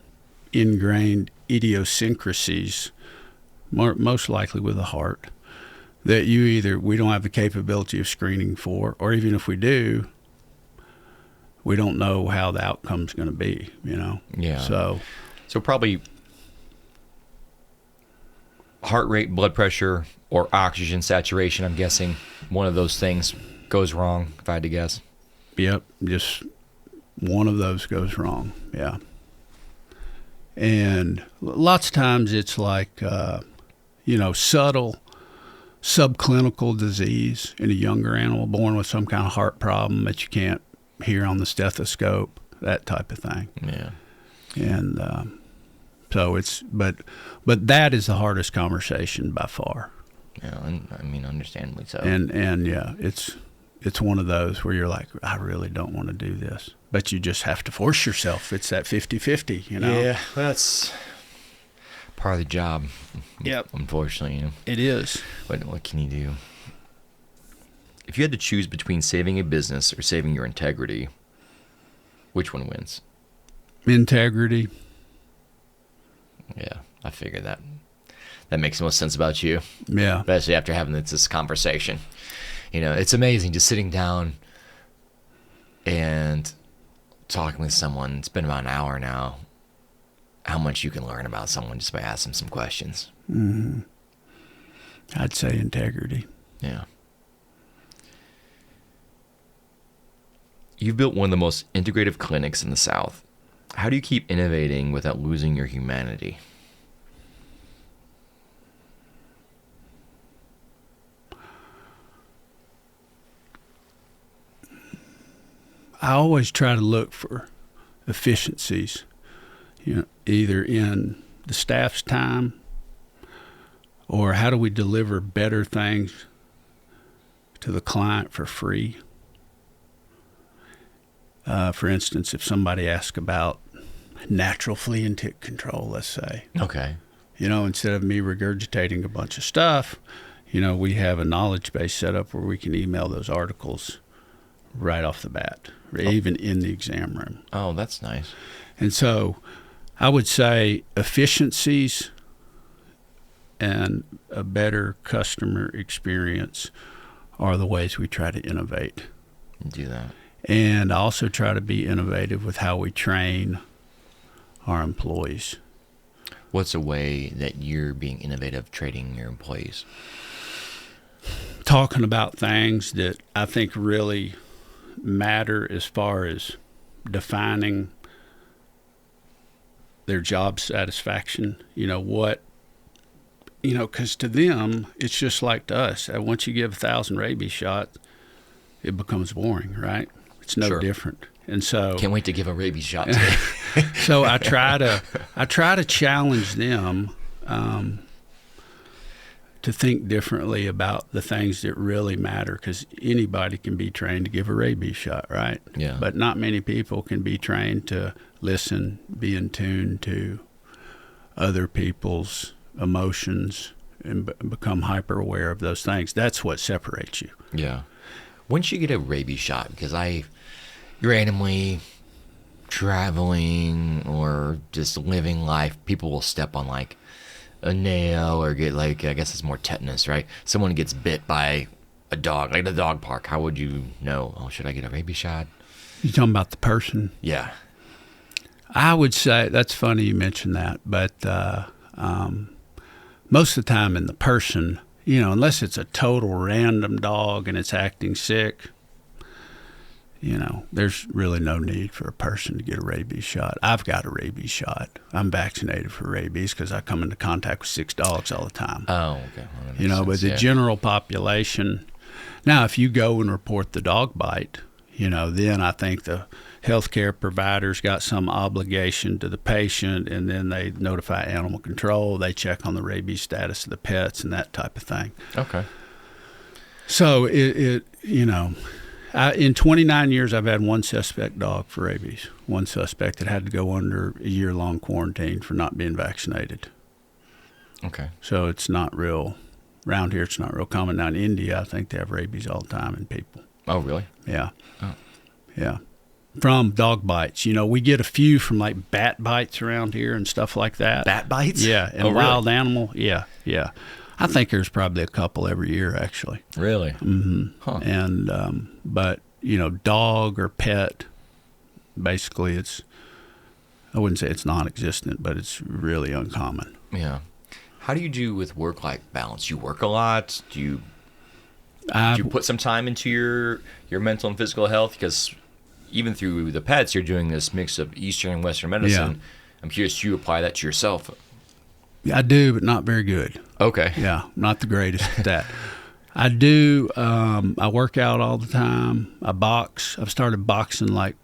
ingrained idiosyncrasies, most likely with the heart, that we don't have the capability of screening for, or even if we do, we don't know how the outcome's going to be, you know. Yeah. So probably heart rate, blood pressure, or oxygen saturation, I'm guessing. One of those things goes wrong, if I had to guess. Yep, just one of those goes wrong, yeah. And lots of times it's like, you know, subtle subclinical disease in a younger animal born with some kind of heart problem that you can't hear on the stethoscope, that type of thing. Yeah. And so it's, but that is the hardest conversation by far. Yeah, and I mean, understandably so. And yeah, it's one of those where you're like, I really don't want to do this, but you just have to force yourself. It's that 50-50, you know? Yeah, that's part of the job. Yep. Unfortunately, you know. It is. What can you do? If you had to choose between saving a business or saving your integrity, which one wins? Integrity. Yeah, I figured that. That makes the most sense about you. Yeah. Especially after having this conversation. You know, it's amazing just sitting down and talking with someone. It's been about an hour now. How much you can learn about someone just by asking them some questions. Mm-hmm. I'd say integrity. Yeah. You've built one of the most integrative clinics in the South. How do you keep innovating without losing your humanity? I always try to look for efficiencies, either in the staff's time or how do we deliver better things to the client for free. For instance, if somebody asks about natural flea and tick control, let's say. Okay. Instead of me regurgitating a bunch of stuff, we have a knowledge base set up where we can email those articles right off the bat, or even in the exam room. Oh, that's nice. And so I would say efficiencies and a better customer experience are the ways we try to innovate. Do that. And I also try to be innovative with how we train our employees. What's a way that you're being innovative training your employees? Talking about things that I think really matter as far as defining their job satisfaction. Because to them, it's just like to us. Once you give 1,000 rabies shots, it becomes boring, right? It's no different. And so can't wait to give a rabies shot today. So I try to challenge them to think differently about the things that really matter, because anybody can be trained to give a rabies shot, right? Yeah. But not many people can be trained to listen, be in tune to other people's emotions, and become hyper aware of those things. That's what separates you. Yeah. Once you get a rabies shot, because you're randomly traveling or just living life, people will step on like a nail or get I guess it's more tetanus, right? Someone gets bit by a dog, like the dog park. How would you know? Oh, should I get a rabies shot? You talking about the person? Yeah. I would say, that's funny you mentioned that, but most of the time in the person, unless it's a total random dog and it's acting sick, there's really no need for a person to get a rabies shot. I've got a rabies shot. I'm vaccinated for rabies because I come into contact with 6 dogs all the time. Oh, okay. Well, but the general population, now if you go and report the dog bite, then I think the healthcare provider's got some obligation to the patient, and then they notify animal control. They check on the rabies status of the pets and that type of thing. Okay. So in 29 years, I've had one suspect dog for rabies. One suspect that had to go under a year-long quarantine for not being vaccinated. Okay. So it's not real. Around here, it's not real common. Now in India, I think they have rabies all the time in people. Oh, really? Yeah. Oh. Yeah. From dog bites. We get a few from like bat bites around here and stuff like that. Bat bites? Yeah. And wild animal. Yeah. Yeah. I think there's probably a couple every year, actually. Really? Mm-hmm. Huh. And, but, dog or pet, basically I wouldn't say it's non-existent, but it's really uncommon. Yeah. How do you do with work-life balance? You work a lot? Do you put some time into your mental and physical health? Because even through the pets, you're doing this mix of Eastern and Western medicine. Yeah. I'm curious, do you apply that to yourself? Yeah, I do, but not very good. Okay. Yeah, not the greatest at that. I do. I work out all the time. I box. I've started boxing like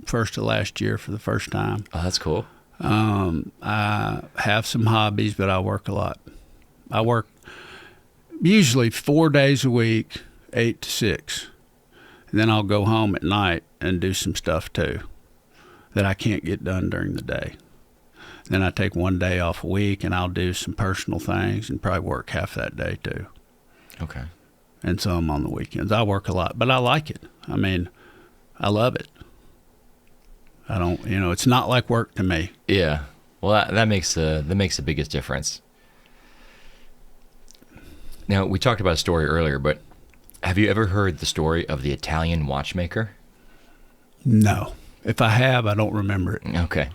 first of last year for the first time. Oh, that's cool. I have some hobbies, but I work a lot. I work usually 4 days a week, 8 to 6. And then I'll go home at night and do some stuff too that I can't get done during the day. Then I take 1 day off a week and I'll do some personal things and probably work half that day too. Okay. And some on the weekends. I work a lot, but I like it. I mean, I love it. I don't, it's not like work to me. Yeah. Well, that makes the biggest difference. Now, we talked about a story earlier, but have you ever heard the story of the Italian watchmaker? No. If I have, I don't remember it. Okay.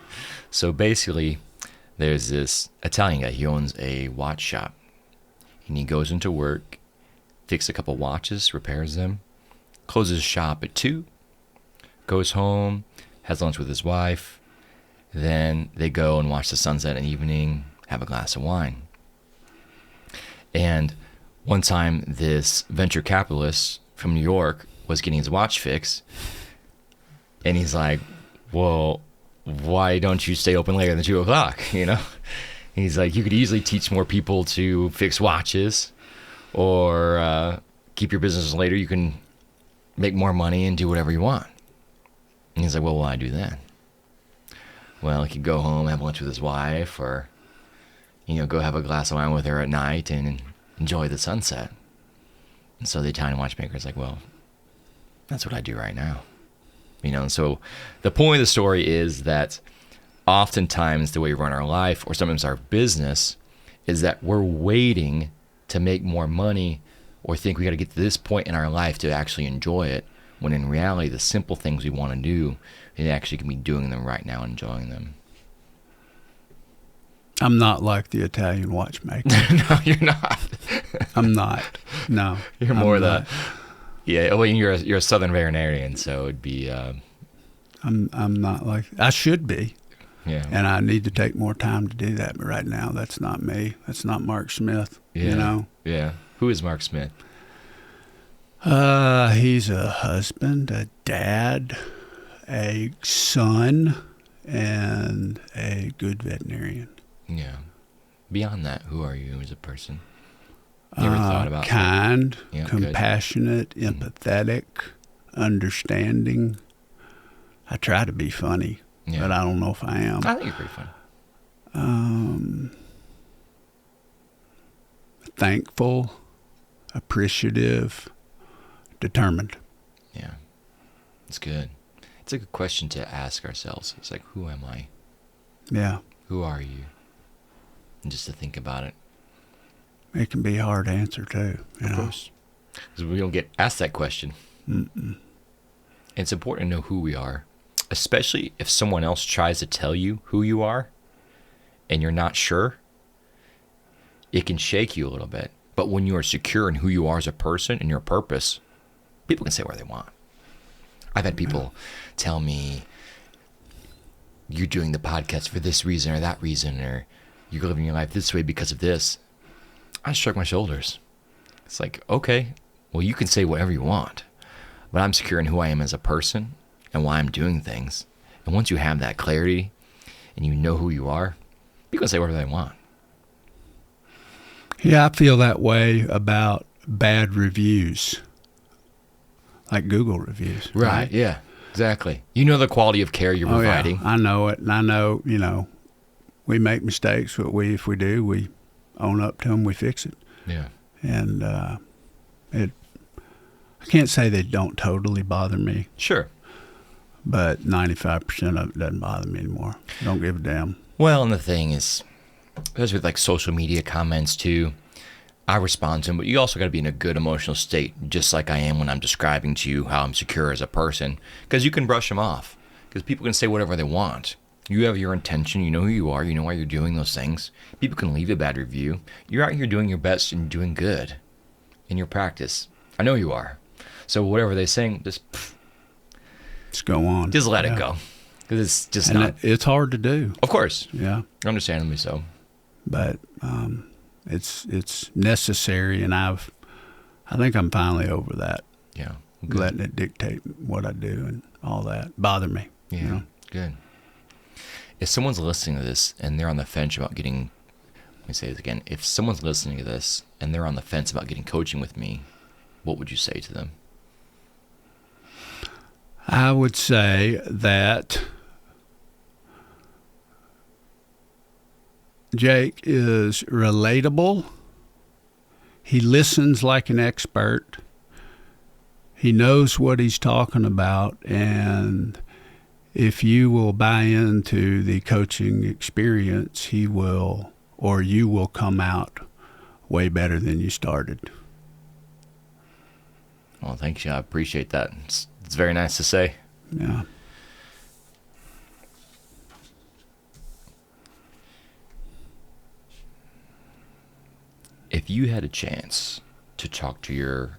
So basically, there's this Italian guy. He owns a watch shop. And he goes into work, fixes a couple watches, repairs them, closes shop at 2, goes home, has lunch with his wife, then they go and watch the sunset in the evening, have a glass of wine. And one time, this venture capitalist from New York was getting his watch fixed, and he's like, well, why don't you stay open later than 2 o'clock, you know? He's like, you could easily teach more people to fix watches or keep your business later. You can make more money and do whatever you want. And he's like, well, why do that? Well, he could go home, have lunch with his wife, or, you know, go have a glass of wine with her at night and enjoy the sunset. And so the Italian watchmaker is like, well, that's what I do right now. You know, and so the point of the story is that oftentimes the way we run our life, or sometimes our business, is that we're waiting to make more money or think we got to get to this point in our life to actually enjoy it, when in reality, the simple things we want to do, we actually can be doing them right now, enjoying them. I'm not like the Italian watchmaker. No, you're not. I'm not. No. You're more the... Yeah, well, you're a Southern veterinarian, so it'd be... I'm not like... I should be. Yeah. And I need to take more time to do that. But right now, that's not me. That's not Marc Smith, Yeah. you know? Yeah. Who is Marc Smith? He's a husband, a dad, a son, and a good veterinarian. Yeah. Beyond that, who are you as a person? You ever thought about kind, Yeah, compassionate, empathetic, understanding. I try to be funny, Yeah. but I don't know if I am. I think you're pretty funny. Thankful, appreciative, determined. Yeah. It's good. It's a good question to ask ourselves. It's like, who am I? Yeah. Who are you? And just to think about it. It can be a hard answer, too. You know? Course. Because we don't get asked that question. Mm-mm. It's important to know who we are, especially if someone else tries to tell you who you are and you're not sure. It can shake you a little bit. But when you are secure in who you are as a person and your purpose, people can say what they want. I've had people tell me, you're doing the podcast for this reason or that reason, or you're living your life this way because of this. I shrug my shoulders. It's like, okay, well, you can say whatever you want, but I'm secure in who I am as a person and why I'm doing things. And once you have that clarity and you know who you are, people can say whatever they want. Yeah, I feel that way about bad reviews, like Google reviews. Right, yeah, exactly. You know the quality of care you're providing. Yeah, I know it, and I know, you know, we make mistakes, but if we do, we own up to them, we fix it. Yeah. And I can't say they don't totally bother me, Sure. but 95% of it doesn't bother me anymore. Don't give a damn. Well, and the thing is, especially with like social media comments too, I respond to them, but you also got to be in a good emotional state, just like I am when I'm describing to you how I'm secure as a person, because you can brush them off, because people can say whatever they want. You have your intention, you know who you are, you know why you're doing those things. People can leave a bad review. You're out here doing your best and doing good in your practice. I know you are. So whatever they're saying, just go on. Just let it go. Because it's just and not. It's hard to do. Of course. Yeah. Understandably so. But it's necessary, and I think I'm finally over that. Yeah. Good. Letting it dictate what I do and all that. Bother me. Yeah. You know? Good. If someone's listening to this and they're on the fence about getting, let me say this again. If someone's listening to this and they're on the fence about getting coaching with me, what would you say to them? I would say that Jake is relatable. He listens like an expert. He knows what he's talking about, and if you will buy into the coaching experience, he will, or you will come out way better than you started. Well, thanks. Yeah, I appreciate that. It's very nice to say. Yeah. If you had a chance to talk to your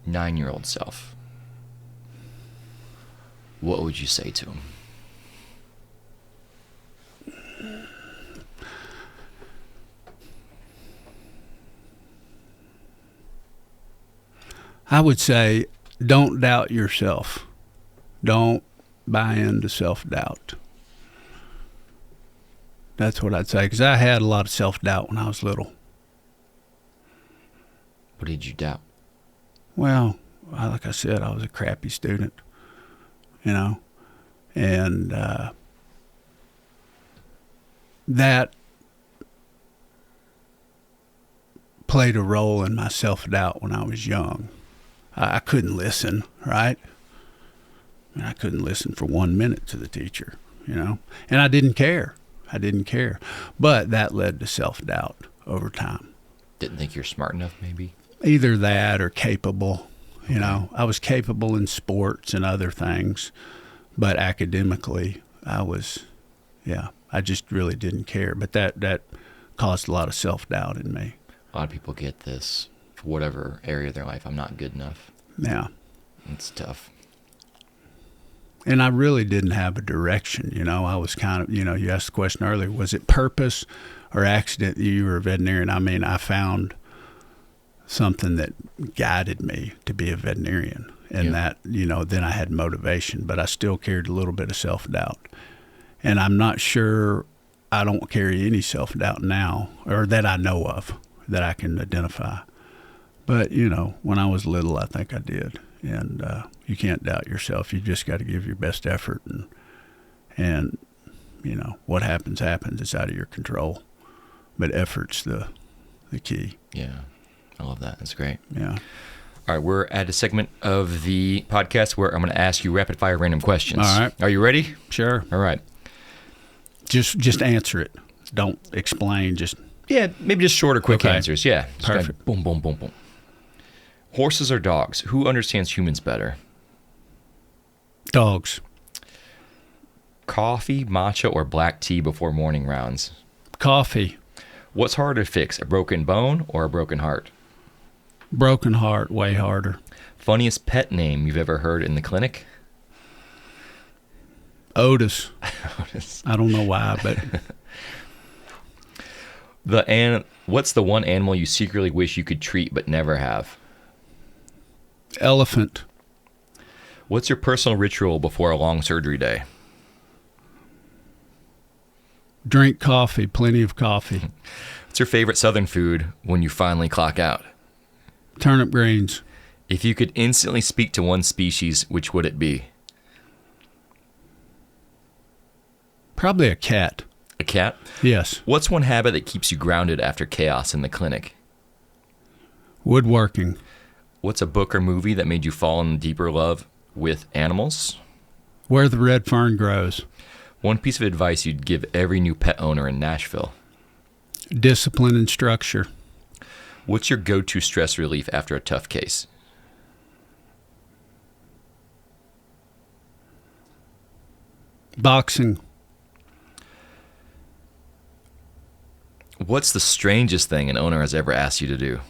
9-year-old self, what would you say to him? I would say, don't doubt yourself. Don't buy into self-doubt. That's what I'd say, because I had a lot of self-doubt when I was little. What did you doubt? Well, like I said, I was a crappy student, and that played a role in my self-doubt when I was young. I couldn't listen, right? I couldn't listen for 1 minute to the teacher, and I didn't care. But that led to self-doubt over time. Didn't think you're smart enough, maybe? Either that or capable. I was capable in sports and other things, but academically, I just really didn't care. But that caused a lot of self-doubt in me. A lot of people get this for whatever area of their life. I'm not good enough. Yeah. It's tough. And I really didn't have a direction. I was kind of, you asked the question earlier, was it purpose or accident that you were a veterinarian? I mean, I found something that guided me to be a veterinarian. And that, then I had motivation, but I still carried a little bit of self-doubt. And I'm not sure I don't carry any self-doubt now, or that I know of, that I can identify. But, when I was little, I think I did. And you can't doubt yourself. You just got to give your best effort. And what happens. It's out of your control. But effort's the key. Yeah, I love that. That's great. Yeah. All right, we're at a segment of the podcast where I'm going to ask you rapid-fire random questions. All right. Are you ready? Sure. All right. Just answer it. Don't explain. Yeah, maybe just short or quick answers. Yeah. Just Perfect. Boom, boom, boom, boom. Horses or dogs? Who understands humans better? Dogs. Coffee, matcha, or black tea before morning rounds? Coffee. What's harder to fix, a broken bone or a broken heart? Broken heart, way harder. Funniest pet name you've ever heard in the clinic? Otis. Otis. I don't know why, but... What's the one animal you secretly wish you could treat but never have? Elephant. What's your personal ritual before a long surgery day? Drink coffee, plenty of coffee. What's your favorite Southern food when you finally clock out? Turnip greens. If you could instantly speak to one species, which would it be? Probably a cat. A cat? Yes. What's one habit that keeps you grounded after chaos in the clinic? Woodworking. What's a book or movie that made you fall in deeper love with animals? Where the red fern grows. One piece of advice you'd give every new pet owner in Nashville? Discipline and structure. What's your go-to stress relief after a tough case? Boxing. What's the strangest thing an owner has ever asked you to do?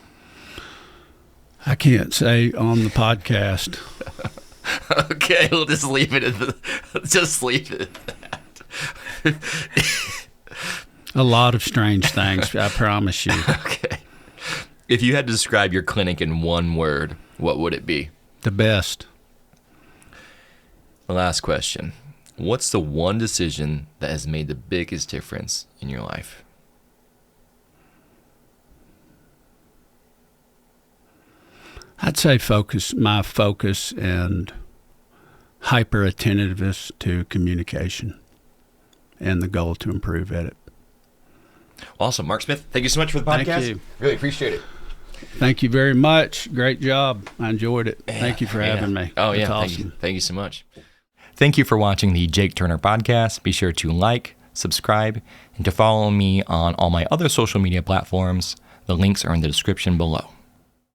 I can't say on the podcast. Okay, we'll just leave it at that. A lot of strange things, I promise you. Okay. If you had to describe your clinic in one word, what would it be? The best. The last question. What's the one decision that has made the biggest difference in your life? I'd say my focus and hyper attentiveness to communication and the goal to improve at it. Awesome. Marc Smith, thank you so much for the podcast. Thank you. Really appreciate it. Thank you very much. Great job. I enjoyed it. Thank you for having me. Oh, yeah. That's awesome. Thank you so much. Thank you for watching the Jake Turner podcast. Be sure to like, subscribe, and to follow me on all my other social media platforms. The links are in the description below.